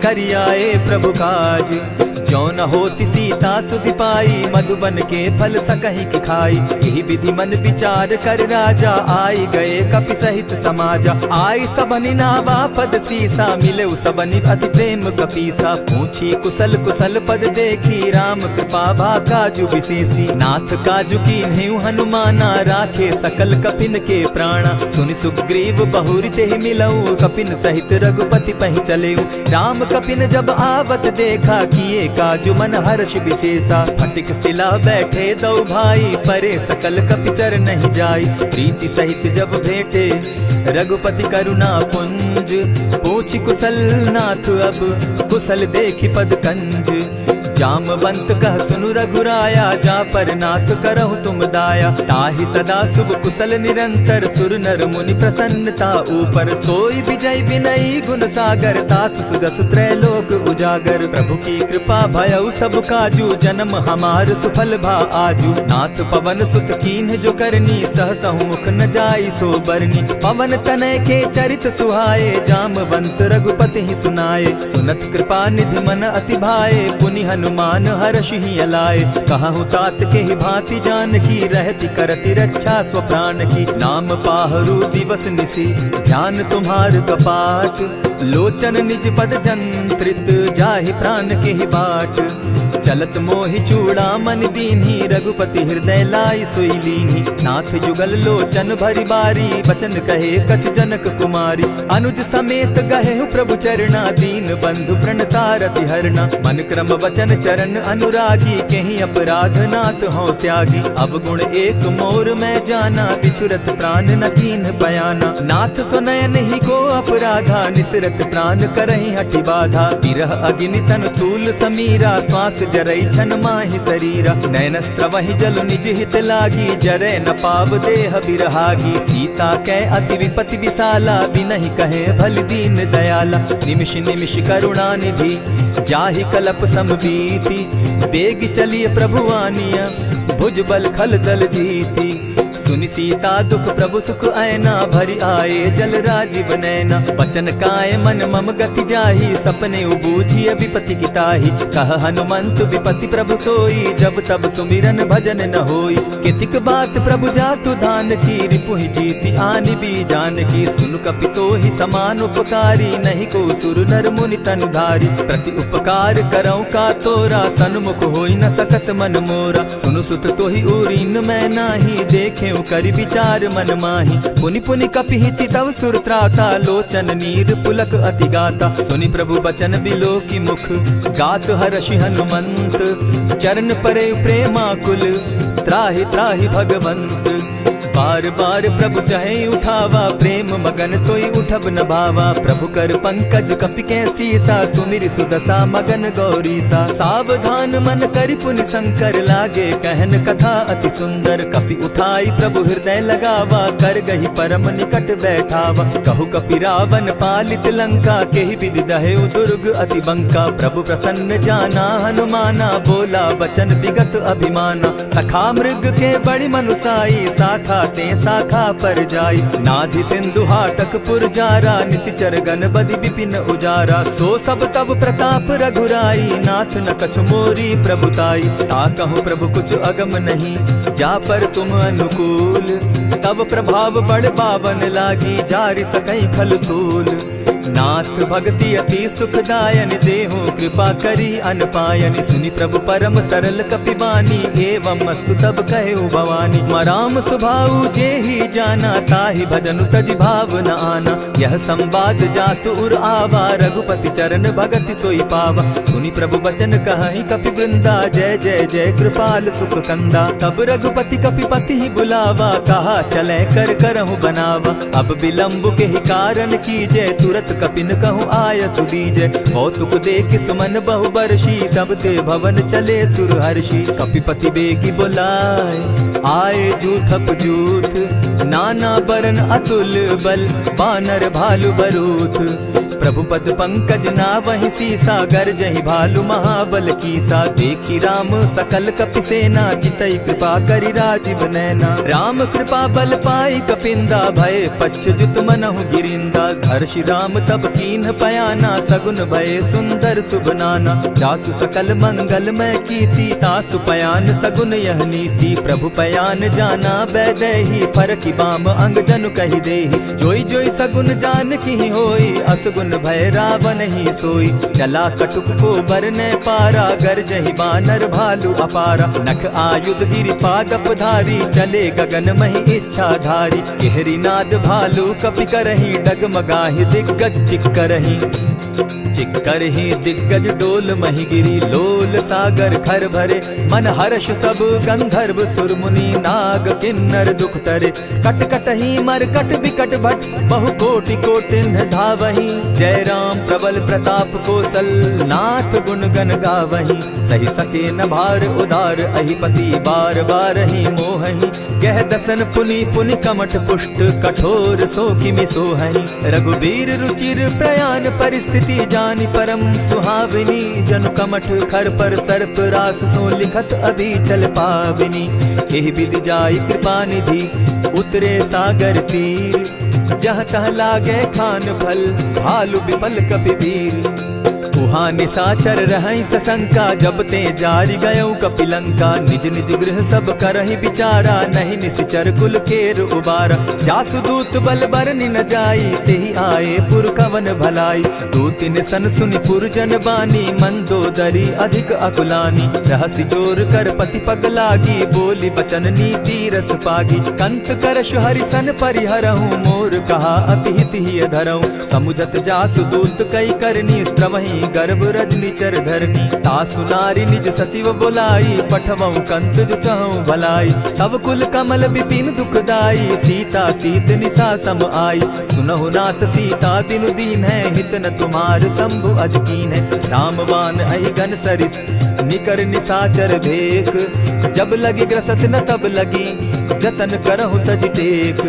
करियाए प्रभु काज। जो न होती सीता सुधि पाई, मधुबन के फल सकहि की खाई। यही विधि मन विचार कर राजा, आई गए कपि सहित समाजा। आई सबनि नावा पद सीसा, मिले सबनि अति प्रेम कपीसा। पूछी कुशल कुशल पद देखी, राम कृपा भा काजु विशेषी। नाथ काजु कीन्हेउ हनुमाना, राखे सकल कपिन के प्राणा। सुनि सुग्रीव बहुरि तेहि मिलऊ, कपिन सहित रघुपति पहि चलेऊ। राम कपिन जब आवत देखा, किए काजु मन हर्ष विशेषा। फटिक सिला बैठे दो भाई, परे सकल कपिचर नहीं जाई। प्रीति सहित जब भेटे, रघुपति करुणा पुंज। पूछि कुशल नाथ अब, कुशल देखि पद कंज। जामवंत कह सुनु रघुराया, जा पर नाथ करहु तुम दाया। ताहि सदा शुभ कुशल निरंतर, सुर नर मुनि प्रसन्नता ऊपर। सोई विजय विनयी गुण सागर, तास सुदस त्रैलोक उजागर। प्रभु की कृपा भयउ सब काजू, जन्म हमार सुफल भा आजू। नाथ पवन सुत कीन्ह जो करनी, सहसहु मुख न जाई सो बरनी। पवन तनय के चरित सुहाए, जामवंत रघुपति ही सुनाए। सुनत कृपा निधि मन अति भाए, पुनि हनुमान हनुमान हर्षि अलाए। कहूँ तात के ही भांति जानकी, रहती करती रक्षा स्वप्राण की। नाम पाहरु दिवस निसी, ध्यान तुम्हार कपाट। लोचन निज पद जंत्रित, जाहि प्राण के ही बाट। चलत मोहि चूड़ामणि दीन्ही, रघुपति हृदय लाई सोई लीन्ही। नाथ जुगल लोचन भरी बारी, बचन कहे कछ जनक कुमारी। अनुज समेत गहे प्रभु चरणा, दीन बंधु प्रणतारति हरना। मन क्रम वचन चरण अनुरागी, कहीं अपराध नाथ हो त्यागी। अब गुण एक मोर में जाना, बिछुरत प्राण न कीन्ह बयाना। नाथ सुनयन ही को अपराधा, निसरत प्राण करहि हठि बाधा। विरह अग्नि तन तूल समीरा, श्वास जरई छन माहि शरीरा। नयन स्त्रवहि जल निज हित लागी, जरै न पाव देह बिरहागी। सीता कै अति विपति विशाला, बिनहि कहे भल दीन दयाला। निमिष निमिष करुणा निधि, जाहि कलप समबीति। बेग चलिए प्रभु आनिया, भुज बल खल दल जीती। सुनि सीता दुख प्रभु सुख ऐना, भरि आए जल राजीव नैना। वचन काय मन मम गति जाहि, सपने बूझिय विपति किताहि। कह हनुमंत विपति प्रभु सोई, जब तब सुमिरन भजन न होई। कितिक बात प्रभु जातु धान की, रिपुहि जीति आनि भी जानकी। सुन कपितो ही समान उपकारी, नहीं को सुर नर मुनि तन धारी। प्रति उपकार करौ का तोरा, सन्मुख होई न सकत मन मोरा। सुनु सुत तोहि उरीन मैं नाही, देखे करि विचार मन माही। पुनि पुनि कपिहि चितव सुर त्राता, लोचन नीर पुलक अति गाता। सुनि प्रभु बचन बिलो की मुख, गात हर्षि हनुमंत। चरण परे प्रेमाकुल, त्राहि त्राहि भगवंत। बार बार प्रभु चहे उठावा, प्रेम मगन तोई उठब न भावा। प्रभु कर पंकज कपि के सीसा, सुमिर सुदशा मगन गौरीसा। सावधान मन करि पुनि शंकर, लागे कहन कथा अति सुंदर। कपि उठाई प्रभु हृदय लगावा, कर गही परम निकट बैठावा। कहु कपि रावण पालित लंका, केहि विधि दहेउ दुर्ग अति बंका। प्रभु प्रसन्न जाना हनुमाना, बोला बचन विगत अभिमाना। सखा मृग के बड़ी मनुसाई, साखा ते शाखा पर जाई। नाधि सिंधु हाटक पुर जारा, निसिचर गन बदि विपिन उजारा। सो सब तब प्रताप रघुराई, नाथ न कछु मोरी प्रभुताई। ताकहु प्रभु कुछ अगम नहीं, जा पर तुम अनुकूल। तब प्रभाव बड़ पावन लागी, जारि सकई खल तूल। नाथ भक्ति अति सुखदायन, देहु कृपा करी अनपायन। सुनि प्रभु परम सरल कपिबानी, एवं मस्तु तब कहेउ भवानी। मराम सुभाऊ जेहि जाना, ताहि भजनु तज भाव न आना। यह संवाद जासु उर आवा, रघुपति चरण भगति सोई पावा। सुनि प्रभु बचन कहहि कपि वृंदा, जय जय जय कृपाल सुख कंदा। तब रघुपति कपिपति ही बुलावा, कहा चले कर करहु बनावा। अब विलंब के ही कारण कीजय, तुरत कपिन कहूँ आय सुदीजय। कौतुक देख सुमन बहु बरसी, तब ते भवन चले सुर हर्षि। कपिपति बेगी बुलाए, आए जूथप जूथ। नाना बरन अतुल बल, बानर भालु बरूथ। प्रभु पद पंकज नावहि सीसा, गरजहि भालु महाबल कीसा। देखी राम सकल कपि सेना, जितई कृपा करि राजीव नैना। राम कृपा बल पाई कपिंदा, भय पच्युत मनहु गिरिंदा। हर्षि राम तब कीन्ह पयाना, सगुन भय सुंदर शुभ नाना। जासु सकल मंगल में कीर्ति, तासु पयान सगुन यह नीति। प्रभु पयान जाना बैदेही, फरकि बाम अंग जनु कहि देहि। जोई जोई सगुन जान की होई, असगुन भय रावण ही सोई। चला कटुक को बरने पारा, गरजहि बानर भालु अपारा। नख आयुध गिरि पादप धारी, चले गगन महि इच्छा धारी। केहरी नाद भालु कपि करहि, डगमगाहि दिग्गज चिक्करहि। चिक्करहि दिग्गज डोल महि गिरी, लोल सागर खर भरे। मन हर्ष सब गंधर्व सुर मुनि, नाग किन्नर दुख तरे। कट कटहि मरकट बिकट भट, बहु कोटि कोटिन धावहि। जय राम प्रबल प्रताप कौशल, नाथ गुण गण गावहि। सही सके न भार उदार, अहिपति बार बार ही मोहहि। गह दसन पुनि पुनि कमठ पुष्ट, कठोर सो किमि सोहहि। रघुबीर रुचिर प्रयाण परिस्थिति, जानि परम सुहाविनी। जनु कमठ खर पर सर्प रास, सो लिखत अभी चल पाविनी। एहि विधि जाई कृपा निधि, उतरे सागर तीर। जह तह लागे खान फल, भालु विपल कपि वीर। उहाँ निशाचर रहई सशंका, जब ते जारी गयऊ कपिलंका। निज निज गृह सब करहि विचारा, नहीं निश्चर कुल केर उबारा। जासुदूत बल बरनि न जाई, तेहि आए पुर कवन भलाई। दूतिन सन सुनि पुरजन बानी, मंदोदरी अधिक अकुलानी। रहसि जोर कर पति पग लागी, बोली बचन नीति रस पागी। कंत करश हरि सन परिहरहूँ, मोर कहा अति हित ही धरऊँ। समुझत जासुदूत कई करनी, स्त्रवहि गर्भ रजनी चर धरनी। तासु नारी निज सचिव बोलाई, पठवऊँ कंत जो चहऊँ भलाई। तब कुल कमल विपिन दुखदाई, सीता सीत निशा सम आई। सुनहु नाथ सीता दिनु दीन है, हित न तुम्हार शंभु अज कीन है। रामवान अहिगन सरिस निकर निशाचर भेक, जब लगी ग्रसत न तब लगी, जतन करहु तज टेक।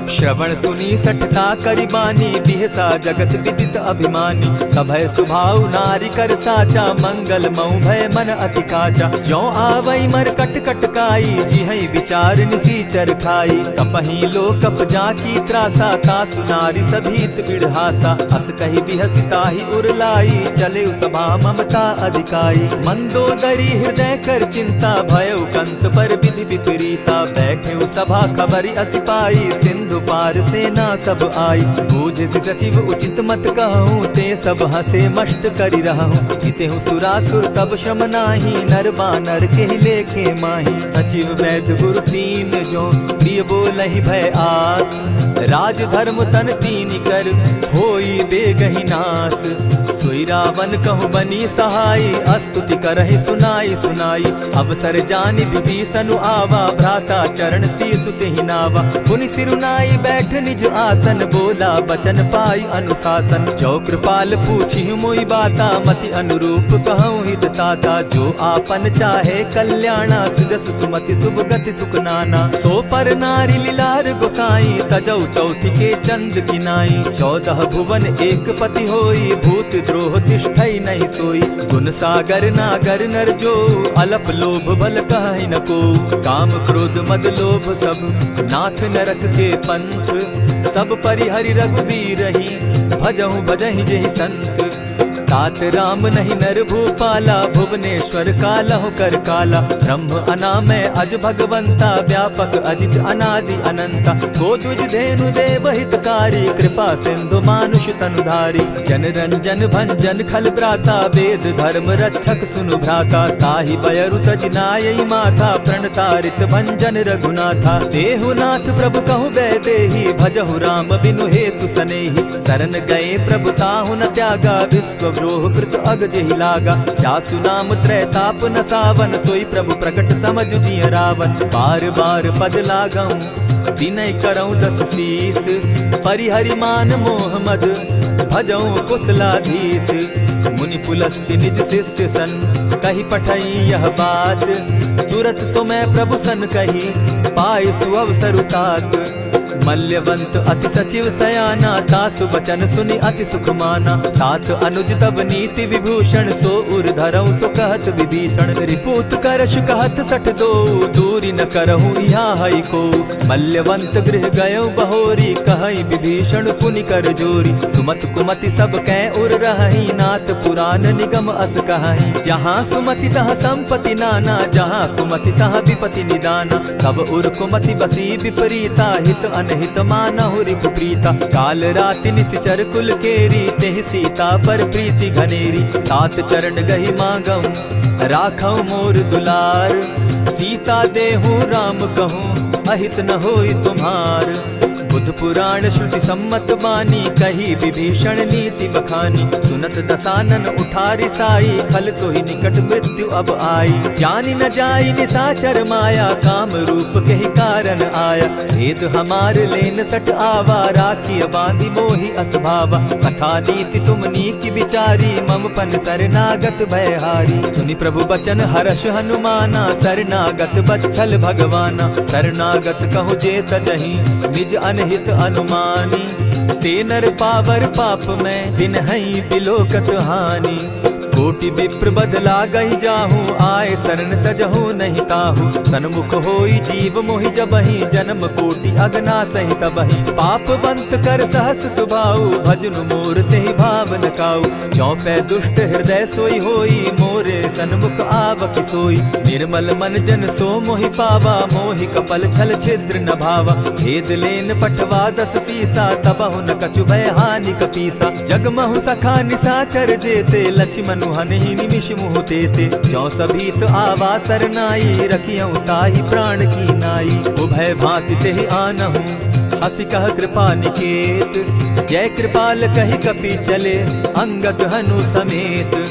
श्रवण सुनी सठता करि बानी, बिहसा जगत विदित अभिमानी। सभय सुभाव नारी कर साचा, मंगल मऊ भय मन अति काचा। ज्यों आवई मर कट कट काई, जिहई विचार निसीचर खाई। तपहि लोकप जाकी त्रासा, तासु नारी सभीत बिढ़ासा। अस कहि बिहसिताहि उरलाई, चले सभा ममता अधिकाई। मंदोदरी हृदय कर चिंता, भयउ कंत पर विधि विपरीता। बैठे सभा खबरि असि पाई, सिंधु पार सेना सब आई। बूझि सचिव उचित मत कहूँ, ते सब हसे मष्ट करि रहूँ। जितेहु सुरासुर तब श्रम नाही, नर बानर के लेखे माही। सचिव वैद्य गुरु तीन जो, प्रिय बोलहि भय आस। राज धर्म तन तीन कर, होई बेगहि नास। सोई रावण कहु बनी सहाई, अस्तुति करहि सुनाई सुनाई। अवसर जानि विभीषण आवा, भ्राता चरण शीसु तेहि नावा। पुनि सिरुनाई बैठ निज आसन, बोला बचन पाई अनुशासन। जो कृपाल पूछि मोई बाता, मति अनुरूप कहूँ हित ताता। जो आपन चाहे कल्याणा, सिदस सुमति शुभ गति सुख नाना। सो पर नारी लीलार गोसाई, तजौ चौथी के चंद किनाई। 14 भुवन एक पति होई, भूत द्रोह तिष्ठई नहीं सोई। गुण सागर नागर नर जो, अलप लोभ बल कहै न को। काम क्रोध मद लोभ सब, नाथ नरक के पंथ। सब परिहरि रघुबीर रही, भजहु भजहि जेहि संत। तात राम नहीं नर भूपाला, भुवनेश्वर कालहु कर काला। ब्रह्म अनामय अज भगवंता, व्यापक अजित अनादि अनंता। गोदुज धेनु देव हितकारी, कृपा सिंधु मानुष तनुधारी। जन रंजन भंजन खल भ्राता, वेद धर्म रक्षक सुनु भ्राता। ताहि बयरु तज नायई माथा, प्रणतारित भंजन रघुनाथा। देहु नाथ प्रभु कहु बैदेही, भजहु राम बिनु हेतु सनेही। शरण गए प्रभु ताहु न त्यागा, विश्व द्रोह कृत अग जेहि लागा। जासु नाम त्रैताप न सावन, सोई प्रभु प्रकट समझ जिय रावण। बार बार पद लागऊं, विनय करऊं 10 शीस। परिहरि मान मोह मद, भजऊं कुशलाधीश। मुनि पुलस्त्य निज शिष्य सन, कहि पठई यह बात। तुरत सो मैं प्रभु सन कही, पाय सुअवसर तात। मल्यवंत अति सचिव सयाना, तासु बचन सुनि अति सुख माना। तात अनुज तब नीति विभूषण, सो उर धरऊं सो कहत विभीषण। रिपुत करश कहत सठ दो, दूरी न करहूँ यहाँ हई को। मल्यवंत गृह गयऊ बहोरी, कहई विभीषण पुनि कर जोरी। सुमत कुमति सब कै उर रहई, नाथ पुराण निगम अस कहई। जहाँ सुमति तहाँ संपत्ति नाना, जहाँ कुमति तहाँ विपति निदाना। तब उर कुमति बसी विपरीता, हित अनहित मानहु रिपु प्रीता। काल राति निश्चर कुल केरी, तेहि सीता पर प्रीति घनेरी। तात चरण गहि मांगऊं, राखऊं मोर दुलार। सीता देहूँ राम कहूँ, अहित न होई तुम्हार। बुध पुराण श्रुति सम्मत बानी, कही विभीषण नीति बखानी। सुनत दसानन उठारी साई, खल तो ही निकट मृत्यु अब आई। जानी न जाई निशाचर माया, काम रूप के ही कारण आया। भेद हमार लेन सट आवा, राखी बांधी मोहि असभावा। सखा नीति तुम नीति विचारी, मम पन शरणागत भयहारी। सुनि प्रभु बचन हर्ष हनुमाना, शरणागत बच्छल भगवाना। शरणागत कहु जे तजहि, निज अनहित अनुमानी। ते नर पावर पाप में, दिन हई बिलोकत हानि। कोटि विप्र बदला गई जाहू, आए शरण तजहू नहीं ताहू। सन्मुख होई जीव मोहि जबहि, जन्म कोटि अगना सही तबहि। पाप बंत कर सहस सुभाऊ, भजनु मोर तेहि भाव न काऊ। चौपै दुष्ट हृदय सोई होई, मोरे सन्मुख आवक सोई। निर्मल मन जन सो मोहि पावा, मोहि कपल छल छिद्र न भावा। भेद लेन पठवा दस सीसा, तबहु न कछु भय हानि कपीसा। जगमहु सखा निसाचर जेते, लक्ष्मण हनहि निमिष मुह तेते। जो सभीत आवा सरनाई, रखियऊ ताहि प्राण की नाई। उभय भांति तेहि आनहु, हसी कह कृपा निकेत। जय कृपाल कहि कपि चले, अंगद हनु समेत।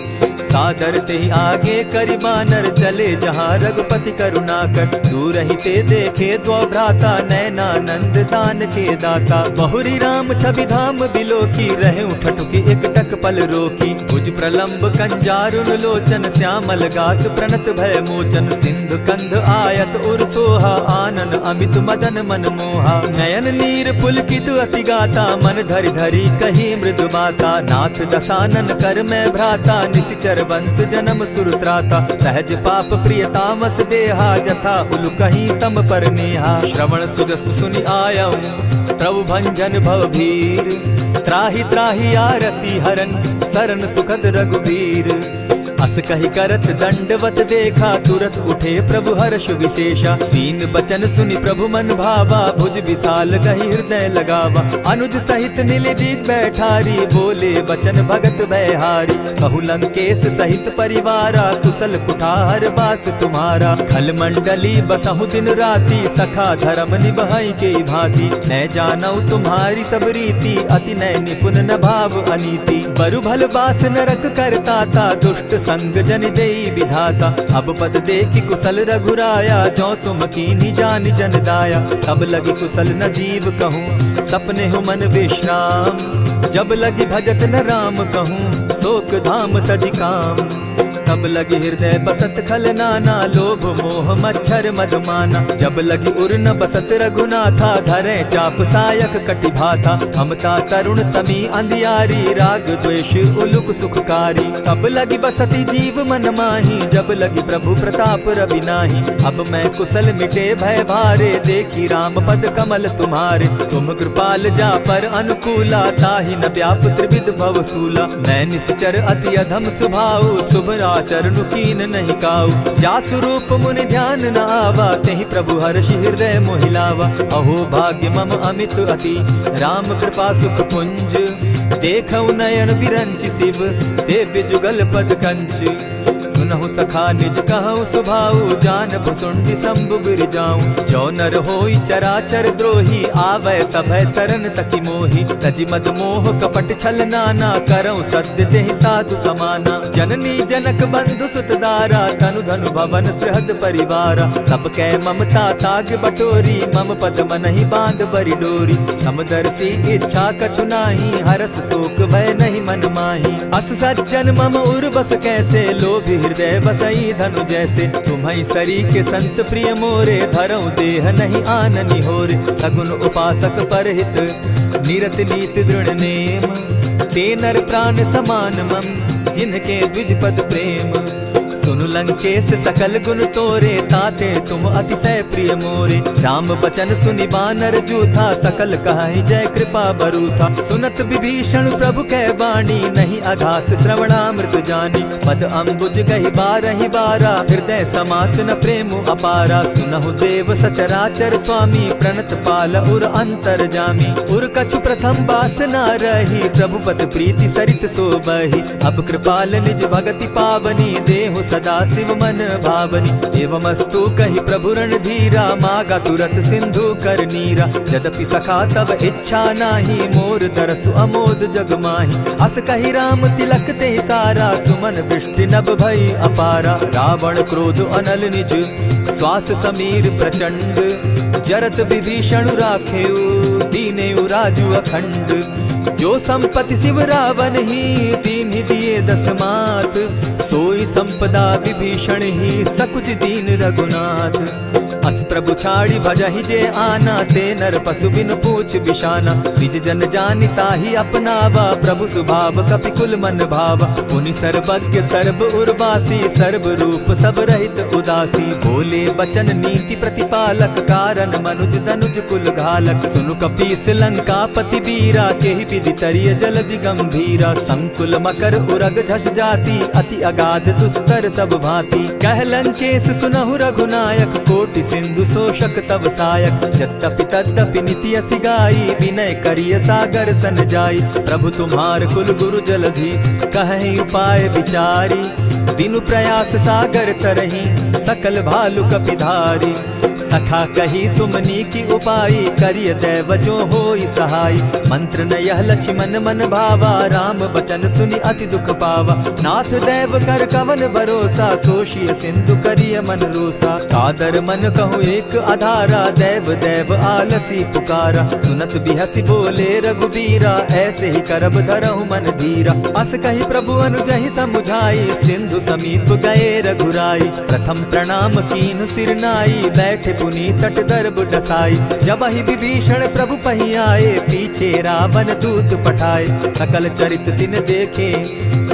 सादर ते आगे करि बानर, चले जहाँ रघुपति करुणा कर। दूर ही ते देखे द्वौ भ्राता, नैनानंद दान के दाता। बहुरी राम छवि धाम बिलोकी, रहे उठटुकी एक टक पल रोकी। भुज प्रलंब कंजारुन लोचन, श्यामल गात प्रणत भय मोचन। सिंधु कंध आयत उर सोहा, आनन अमित मदन मन मोहा। नयन नीर पुलकित अति गाता, मन धरि धरि कही मृदु बाता। नाथ दसानन कर मैं भ्राता, निशिचर वंश जन्म सुरत्राता। सहज पाप प्रियतामस देहा, जथा उलु कहीं तम पर नेहा। श्रवण सुजस सुनि आयऊ, प्रभु भंजन भव भीर। त्राहि त्राहि आरती हरन, सरन सुखद रघुवीर। अस कहि करत दंडवत देखा, तुरत उठे प्रभु हर्ष विशेषा। दीन बचन सुनि प्रभु मन भावा, भुज विशाल कहि हृदय लगावा। अनुज सहित नीलदीप बैठारी, बोले बचन भगत भयहारी। कहु लंकेश सहित परिवारा, कुशल कुठार बास तुम्हारा। खल मंडली बसहु दिन राति, सखा धर्म निभाई के भांति। न जानऊ तुम्हारी सब रीति, अति नय निपुण न भाव अनीति। बरु भल बास नरक करताता, दुष्ट संग जन देई विधाता। अब पद देखि कुशल रघुराया, जो तुम कीन्ही जानि जन दाया। तब लगी कुशल न जीव कहूँ, सपने हो मन विश्राम। जब लगी भजत न राम कहूँ, शोक धाम तजि काम। तब लगी हृदय बसत खल नाना, लोभ मोह मच्छर मदमाना। जब लगी उर न बसत रघुनाथा, धरे चाप सायक कटि भाथा। ममता तरुण तमी अंधियारी, राग द्वेष उलुक सुखकारी। तब लगी बसती जीव मन माही, जब लगी प्रभु प्रताप रवि नाही। अब मैं कुशल मिटे भय भारे, देखी राम पद कमल तुम्हारे। तुम कृपाल जा पर अनुकूला, ताहि न व्याप त्रिविध भव सूला। मैं निश्चर अति अधम स्वभाव, शुभ चरणु कीन नहीं काऊ। जासु रूप मुनि ध्यान न आवा, तेहि प्रभु हर्षि हृदय मोहिलावा। अहो भाग्य मम अमित अति, राम कृपा सुख पुंज। देखऊ नयन विरंचि शिव, सेव्य जुगल पद कंच। सुनहु सखा निज कहु सुभाऊ, जानबु सुंडि शंभु गिर जाऊं। जो नर होई चराचर द्रोही, आवै सभय सरन तकी मोही। तजि मद मोह कपट छल नाना, करऊं सत्य तेहि साधु समाना। जननी जनक बंधु सुत दारा, तनु धनु भवन सृहद परिवारा। सब कै ममता ताग बटोरी, मम पद मनहि बांध बरि डोरी। समदर्शी इच्छा कछु नाही, हरस शोक भय नहीं मन माही। अस सज्जन मम उर बस कैसे, लोभी हृदय बसई धनु जैसे। तुम्हि सरी के संत प्रिय मोरे, धरऊं देह नहीं आननि होरे। सगुन उपासक परहित, निरत नीति दृढ़ नेम। ते नर प्राण समान मम, जिनके द्विज पद प्रेम। सुनु लंकेश सकल गुण तोरे, ताते तुम अतिशय प्रिय मोरे। राम बचन सुनि बानर जूथा, सकल कहाहि जय कृपा बरूथा। सुनत विभीषण प्रभु कै बाणी, नहीं अघात श्रवणामृत जानी। पद अम्बुज गहि बारहि बारा, हृदय समात न प्रेम अपारा। सुनहु देव सचराचर स्वामी, प्रणत पाल उर अंतर जामी। उर कछु प्रथम बास न रही, प्रभु पद प्रीति सरित सोबहि। अब कृपाल निज भगति पावनी, देहु सदा शिव मन भावनी। एवमस्तु कहि प्रभु रणधीरा, मागा तुरत सिंधु कर नीरा। यद्यपि सखा तब इच्छा नाही, मोर तरसु अमोद जग माही। अस कहि राम तिलक ते सारा, सुमन दृष्टि नभ भई अपारा। रावण क्रोध अनल निज, श्वास समीर प्रचंड। जरत विभीषण राखेउ, दीनेउ राजु अखंड। जो संपत्ति शिव रावण ही दीन ही दिए 10 मात, सोई संपदा विभीषण ही सकुच दीन रघुनाथ। अस प्रभु छाड़ी भजहि जे आना, ते नर पशु बिन पूछ बिशाना। निज जन जानिता ही अपनावा, प्रभु स्वभाव कपि कुल मन भावा। मुनि सर्वज्ञ सर्व उर्वासी, सर्व रूप सब रहित उदासी। बोले बचन नीति प्रतिपालक, कारण मनुज धनुज कुल घालक। सुनु कपीस लंकापति वीरा, केहि विधि तरिय जलधि गंभीरा। संकुल मकर उरग झष जाति, अति अगाध दुस्तर सब भांति। कह लंकेश सुनहु रघुनायक, कोटि सिंधु शोषक तव सायक। यद्यपि तद्यपि निति असि गाई, विनय करिय सागर सन जाई। प्रभु तुम्हार कुल गुरु जलधि, कहि उपाय विचारी। बिनु प्रयास सागर तरही, सकल भालु कपिधारी। सखा कही तुमनी की उपाई, करिय दैव जो होई सहाय। मंत्र न यह लक्ष्मण मन भावा, राम बचन सुनि अति दुख पावा। नाथ दैव कर कवन भरोसा, सोषिय सिंधु करिय मन रोसा। कादर मन कहूँ एक आधारा, दैव दैव आलसी पुकारा। सुनत बिहसी बोले रघुबीरा, ऐसे ही करब धरहु मन धीरा। अस कही प्रभु अनुजहि समुझाई, सिंधु समीप गए रघुराई। प्रथम प्रणाम कीन सिर नाई, बैठे पुनि तट दर्भ डसाई। जब ही विभीषण प्रभु पही आए, पीछे रावण दूत पठाए। सकल चरित दिन देखे,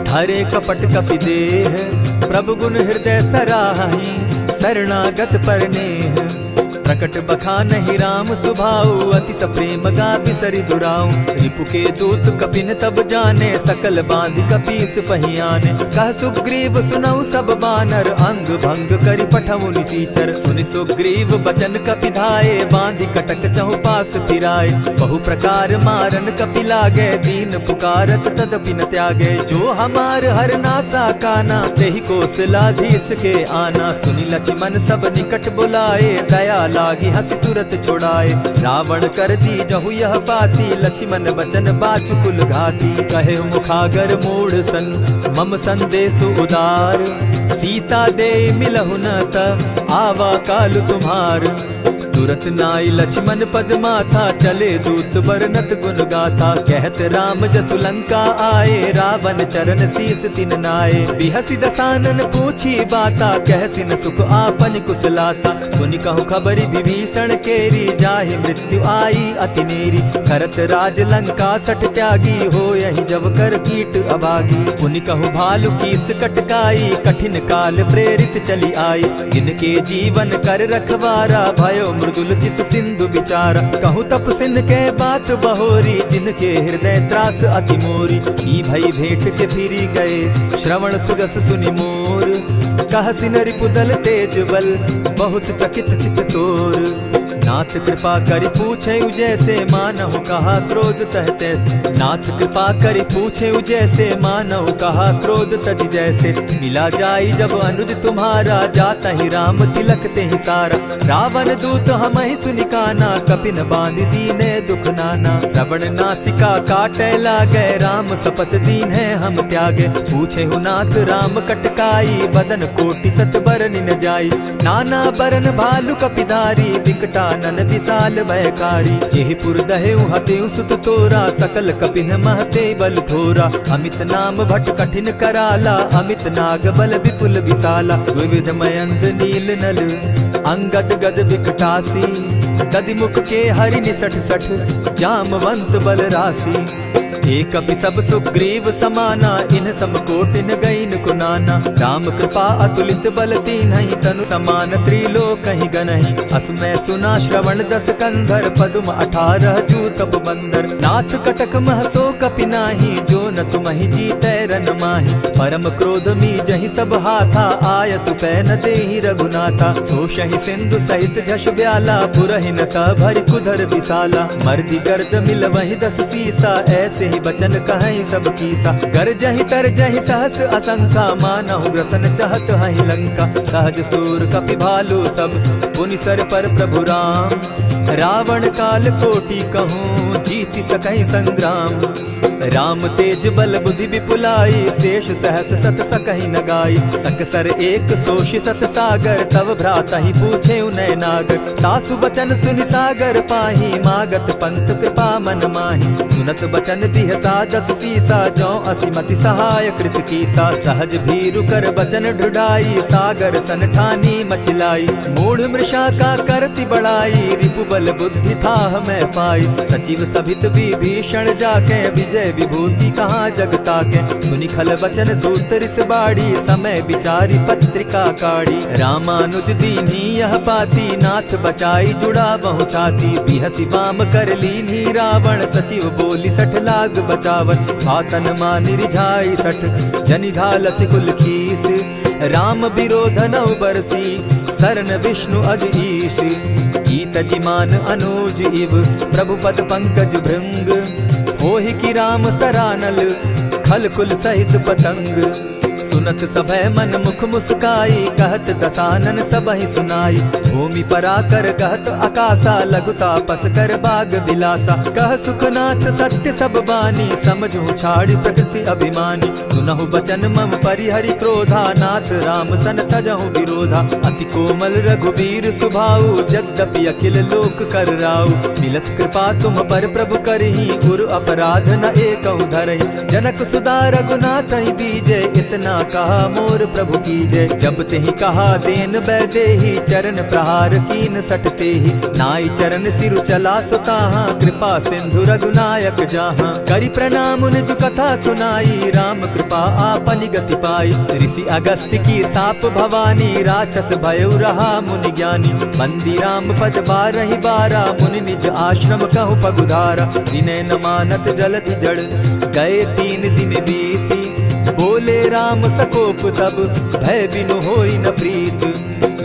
धरे कपट कपि देह। प्रभु गुण हृदय सराहि, शरणागत परनेह। प्रकट बखानहि राम सुभाऊ, अति सप्रेम गा बिसरि दुराऊ। रिपु के दूत कपिन तब जाने, सकल बांधि कपीस पहियाने। कह सुग्रीव सुनऊ सब बानर, अंग भंग करि पठऊ निसीचर। सुनि सुग्रीव बचन कपि धाये, बांधि कटक चहु पास फिराए। बहु प्रकार मारन कपि लागे, दीन पुकारत तदपि न त्यागे। जो हमार हर नासा काना, तेहि कौशलाधीश के आना। सुनि लक्ष्मण सब निकट बुलाए, दया लागी हंसी तुरत छोड़ाए। रावण कर दी जहु यह पाती, लक्ष्मण बचन बाचु कुल घाती। कहे मुखागर मूढ़ सन, मम संदेश उदार। सीता दे मिलहु न त, आवा काल तुम्हार। तुरत नाई लक्ष्मण पद माथा, चले दूत बरनत गुण गाथा। कहत राम जसु लंका आए, रावण चरण शीस तिन नाए। बिहसी दसानन पूछी बाता, कहसिन सुख आपन कुशलाता। सुनि कहु खबरी विभीषण केरी, जाहि मृत्यु आई अति नेरी। करत राज लंका सठ त्यागी, हो यही जब कर कीट अभागी। पुनि कहु भालु कीस कटकाई, कठिन काल प्रेरित चली आई। जिनके जीवन कर रखवारा, भयो मृदुल चित सिंधु विचारा। कहूँ तप सिन के बात बहोरी, जिनके हृदय त्रास अति मोरी। ई भई भेंट के फिरी गए, श्रवण सुजस सुनि मोर। कहसिन रिपुदल तेज बल, बहुत चकित चित तोर। नाथ कृपा करि पूछे जैसे, मानहु कहा क्रोध तहते। नाथ कृपा करि पूछे जैसे, मानहु कहा क्रोध तज जैसे। मिला जाई जब अनुज तुम्हारा, जाता ही राम तिलक ते ही सारा। रावण दूत हम ही सुनि काना, कपिन बांध दीने दुख नाना। श्रवण नासिका काटे लागे, राम सपत दीन है हम त्यागे। पूछे हु नाथ राम कटकाई, बदन कोटि सत बरन न जाई। नाना बरन भालु कपिधारी, विकटा नन विशाल भयकारी। जेहिपुर दहेउ हतेउ सुत तोरा, सकल कपिन महते बल थोरा। अमित नाम भट कठिन कराला, अमित नाग बल विपुल विशाला। विविध मयंद नील नल, अंगद गद विकटासी। गदिमुख के हरि निसठ सठ, जामवंत बल राशि। एक कपि सब सुग्रीव समाना, इन समकोटिन गईन कुनाना। राम कृपा अतुलित बल दीन्हि, तनु समान त्रिलोक ही गनहि। अस मैं सुना श्रवण 10 कंधर, पदुम 18 जूतब बंदर। नाथ कटक महसो कपि नाही, जो न तुमहि जीतै रन माहि। परम क्रोध मी जहि सब हाथा, आय सुपै न देहि रघुनाथा। सोषहि सिंधु सहित झष ब्याला, पुरहि न त भरि कुधर विशाला। मर्दि गर्द मिल वहि 10 सीसा, ऐसे ही बचन कहीं सब कीसा। गरजहि तरजहि सहस असंखा, मानहु ग्रसन चहत हहि लंका। सहज सूर कपि भालु सब, पुनि सर पर प्रभु राम। रावण काल कोटि कहूँ, जीति सकहि संग्राम। राम तेज निज बल बुद्धि विपुलाई, शेष सहस सत सकहि न गाई। सकसर एक सोषि सत सागर, तव भ्राता ही पूछे उनय नागर। तासु बचन सुनि सागर पाही, मागत पंत कृपा मन माही। सुनत बचन दिह सादस सीसा, जौ असिमति सहाय कृत कीसा। सहज भीरु कर बचन ढुढ़ाई, सागर सन ठानी मचिलाई। मूढ़ मृषा का करसी बढ़ाई, रिपु बल बुद्धि थाह मैं पाई। सचिव सभित विभीषण जाके, विजय विभूति कहाँ जगता के। सुनि खल बचन दूत रिस बाड़ी, समय विचारी पत्रिका काढ़ी। रामानुज दीन्ही यह पाती, नाथ बचाई जुड़ा बहु छाती। बिहसी बाम कर लीन्ही रावण, सचिव बोली सठ लाग बचावन। आतन मानि रिझाई सठ, जनि झालसि कुल खीस। राम विरोध नौ बरसी, शरण विष्णु अज ईश। कीत जिमान अनुज इव, प्रभु पद पंकज भृंग। होहि की राम सरानल, खल कुल सहित पतंग। सुनत सभय मन मुख मुस्काई, कहत दसानन सबहि सुनाई। भूमि पराकर कहत आकाशा, लघु तापस कर बाग बिलासा। कह सुखनाथ सत्य सब बानी, समझू छाड़ी प्रकृति अभिमानी। सुनहु बचन मम परिहरि क्रोधा, नाथ राम सन तजहु विरोधा। अति कोमल रघुबीर सुभाऊ, जगदपि अखिल लोक कर राऊ। मिलत कृपा तुम पर प्रभु करही, गुरु अपराध न एकहु धरहि। जनक सुदा रघुनाथ ही दीजे, इतना कहा मोर प्रभु कीजे। जब तेहि कहा देन बैदेही, चरण प्रहार कीन सटते ही। नाई चरण सिरु चला सुताहा, कृपा सिंधु रघुनायक जाहा। करि प्रणाम निज कथा सुनाई, राम कृपा आपनि गति पाई। ऋषि अगस्त्य की साप भवानी, राक्षस भयउ रहा मुनि ज्ञानी। बंदी राम पद बारहि बारा, मुनि निज आश्रम कहु पगुधारा। विनय न मानत जलधि जड़, गए 3 दिन बीती। बोले राम सकोप तब, भय बिनु होई न प्रीत।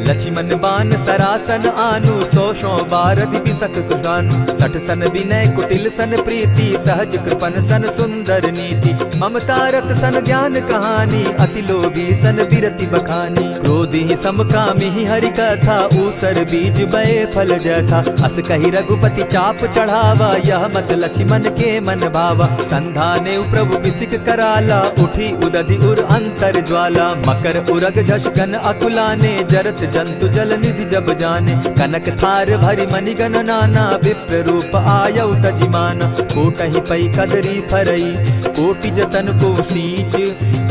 लक्ष्मण बान सरासन आनु, 100 बारधि बिसक कुजानु। 60 सन विनय कुटिल सन प्रीति, सहज कृपन सन सुंदर नीति। ममता रत सन ज्ञान कहानी, अति लोभी सन बिरति बखानी। क्रोधी समकामी हरि कथा, ऊसर बीज बये फल जथा। अस कहि रघुपति चाप चढ़ावा, यह मत लक्ष्मण के मन भावा। संधाने प्रभु बिसिक कराला, उठी उदधि उर अंतर ज्वाला। मकर उरग झष गन अकुलाने, जरत जंतु जल निधि जब जाने। कनक थार भरि मणिगण नाना, विप्र रूप आयौ तजिमाना। कोटहि पै कदरी फरई, कोटि जतन को सींच।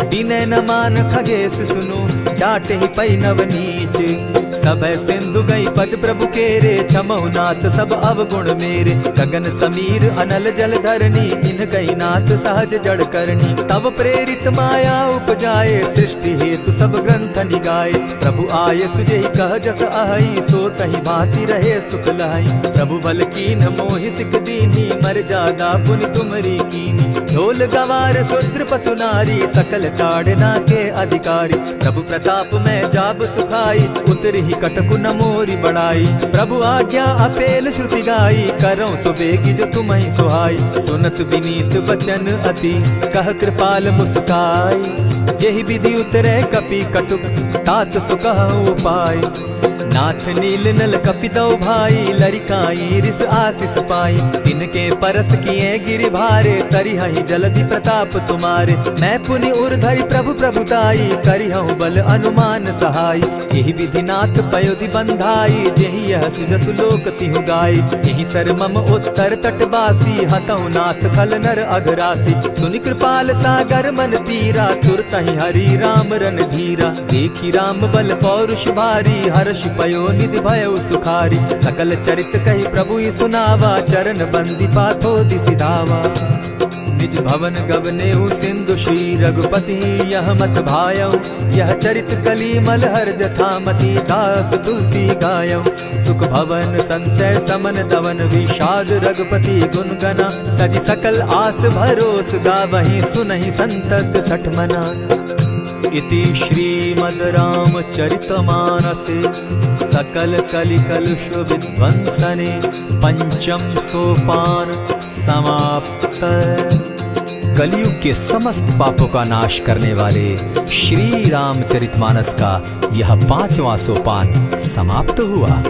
विनय न मान खगेश सुनु, डांटहि पै नव नीच। सब सिंधु गई पद प्रभु केरे, क्षमहु नाथ सब अवगुण मेरे। गगन समीर अनल जल धरनी, इन गई नाथ सहज जड़ करनी। तब प्रेरित माया उपजाए, सृष्टि हेतु सब ग्रंथ निगाए। प्रभु आय सुजेहि कह जस अहई, सो तहि भांति रहे सुख लहई। प्रभु बल कीन मोहि सिख दीनी, मर जादा पुनि तुमरी कीनी। ढोल गवार शूद्र पशु नारी, सकल ताड़ना के अधिकारी। प्रभु प्रताप में जाब सुखाई, उतरि कटकु न मोरी बड़ाई। प्रभु आज्ञा अपेल श्रुति गाई, करौ सुबेगी जो तुम्हि सुहाई। सुनत विनीत बचन अति, कह कृपाल मुस्काई। जेहि विधि उतरे कपि कटुक, तात सुकहु उपाय। नाथ नील नल कपितौ भाई, लरिकाई रिस आशीष पाई। तिनके परस किए गिरि भारे, तरिहहि जलधि प्रताप तुम्हारे। मैं पुनि उर्धरि प्रभु प्रभुताई, करिहउ बल अनुमान सहाय। यही विधि नाथ पयोधि बंधाई, जेहि यह सुजसु लोक तिहु गाई। यही सर मम उत्तर तटवासी, हतौ नाथ खल नर अघरासी। सुनि कृपाल सागर मन तीरा, तुरतहि हरि राम रन धीरा। देखी राम बल पौरुष भारी, हर्ष पयो निधि भयउ सुखारी। सकल चरित कहि प्रभु ही सुनावा, चरण बंदी पाथो दिसि धावा। निज भवन गवनेउ सिंधु श्री रघुपति, यह मत भायौ। यह चरित कली मलहर जथामति, दास तुलसी गायौ। सुख भवन संशय समन दवन, विषाद रघुपति गुण गना। तजि सकल आस भरोस, गावहि सुनहि संतत सठ मना। इति श्रीमद् रामचरितमानसे, सकल कलिकलुष विध्वंसने। पंचम सोपान समाप्त। कलयुग के समस्त पापों का नाश करने वाले श्री रामचरितमानस का यह 5वां सोपान समाप्त हुआ।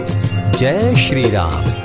जय श्री राम।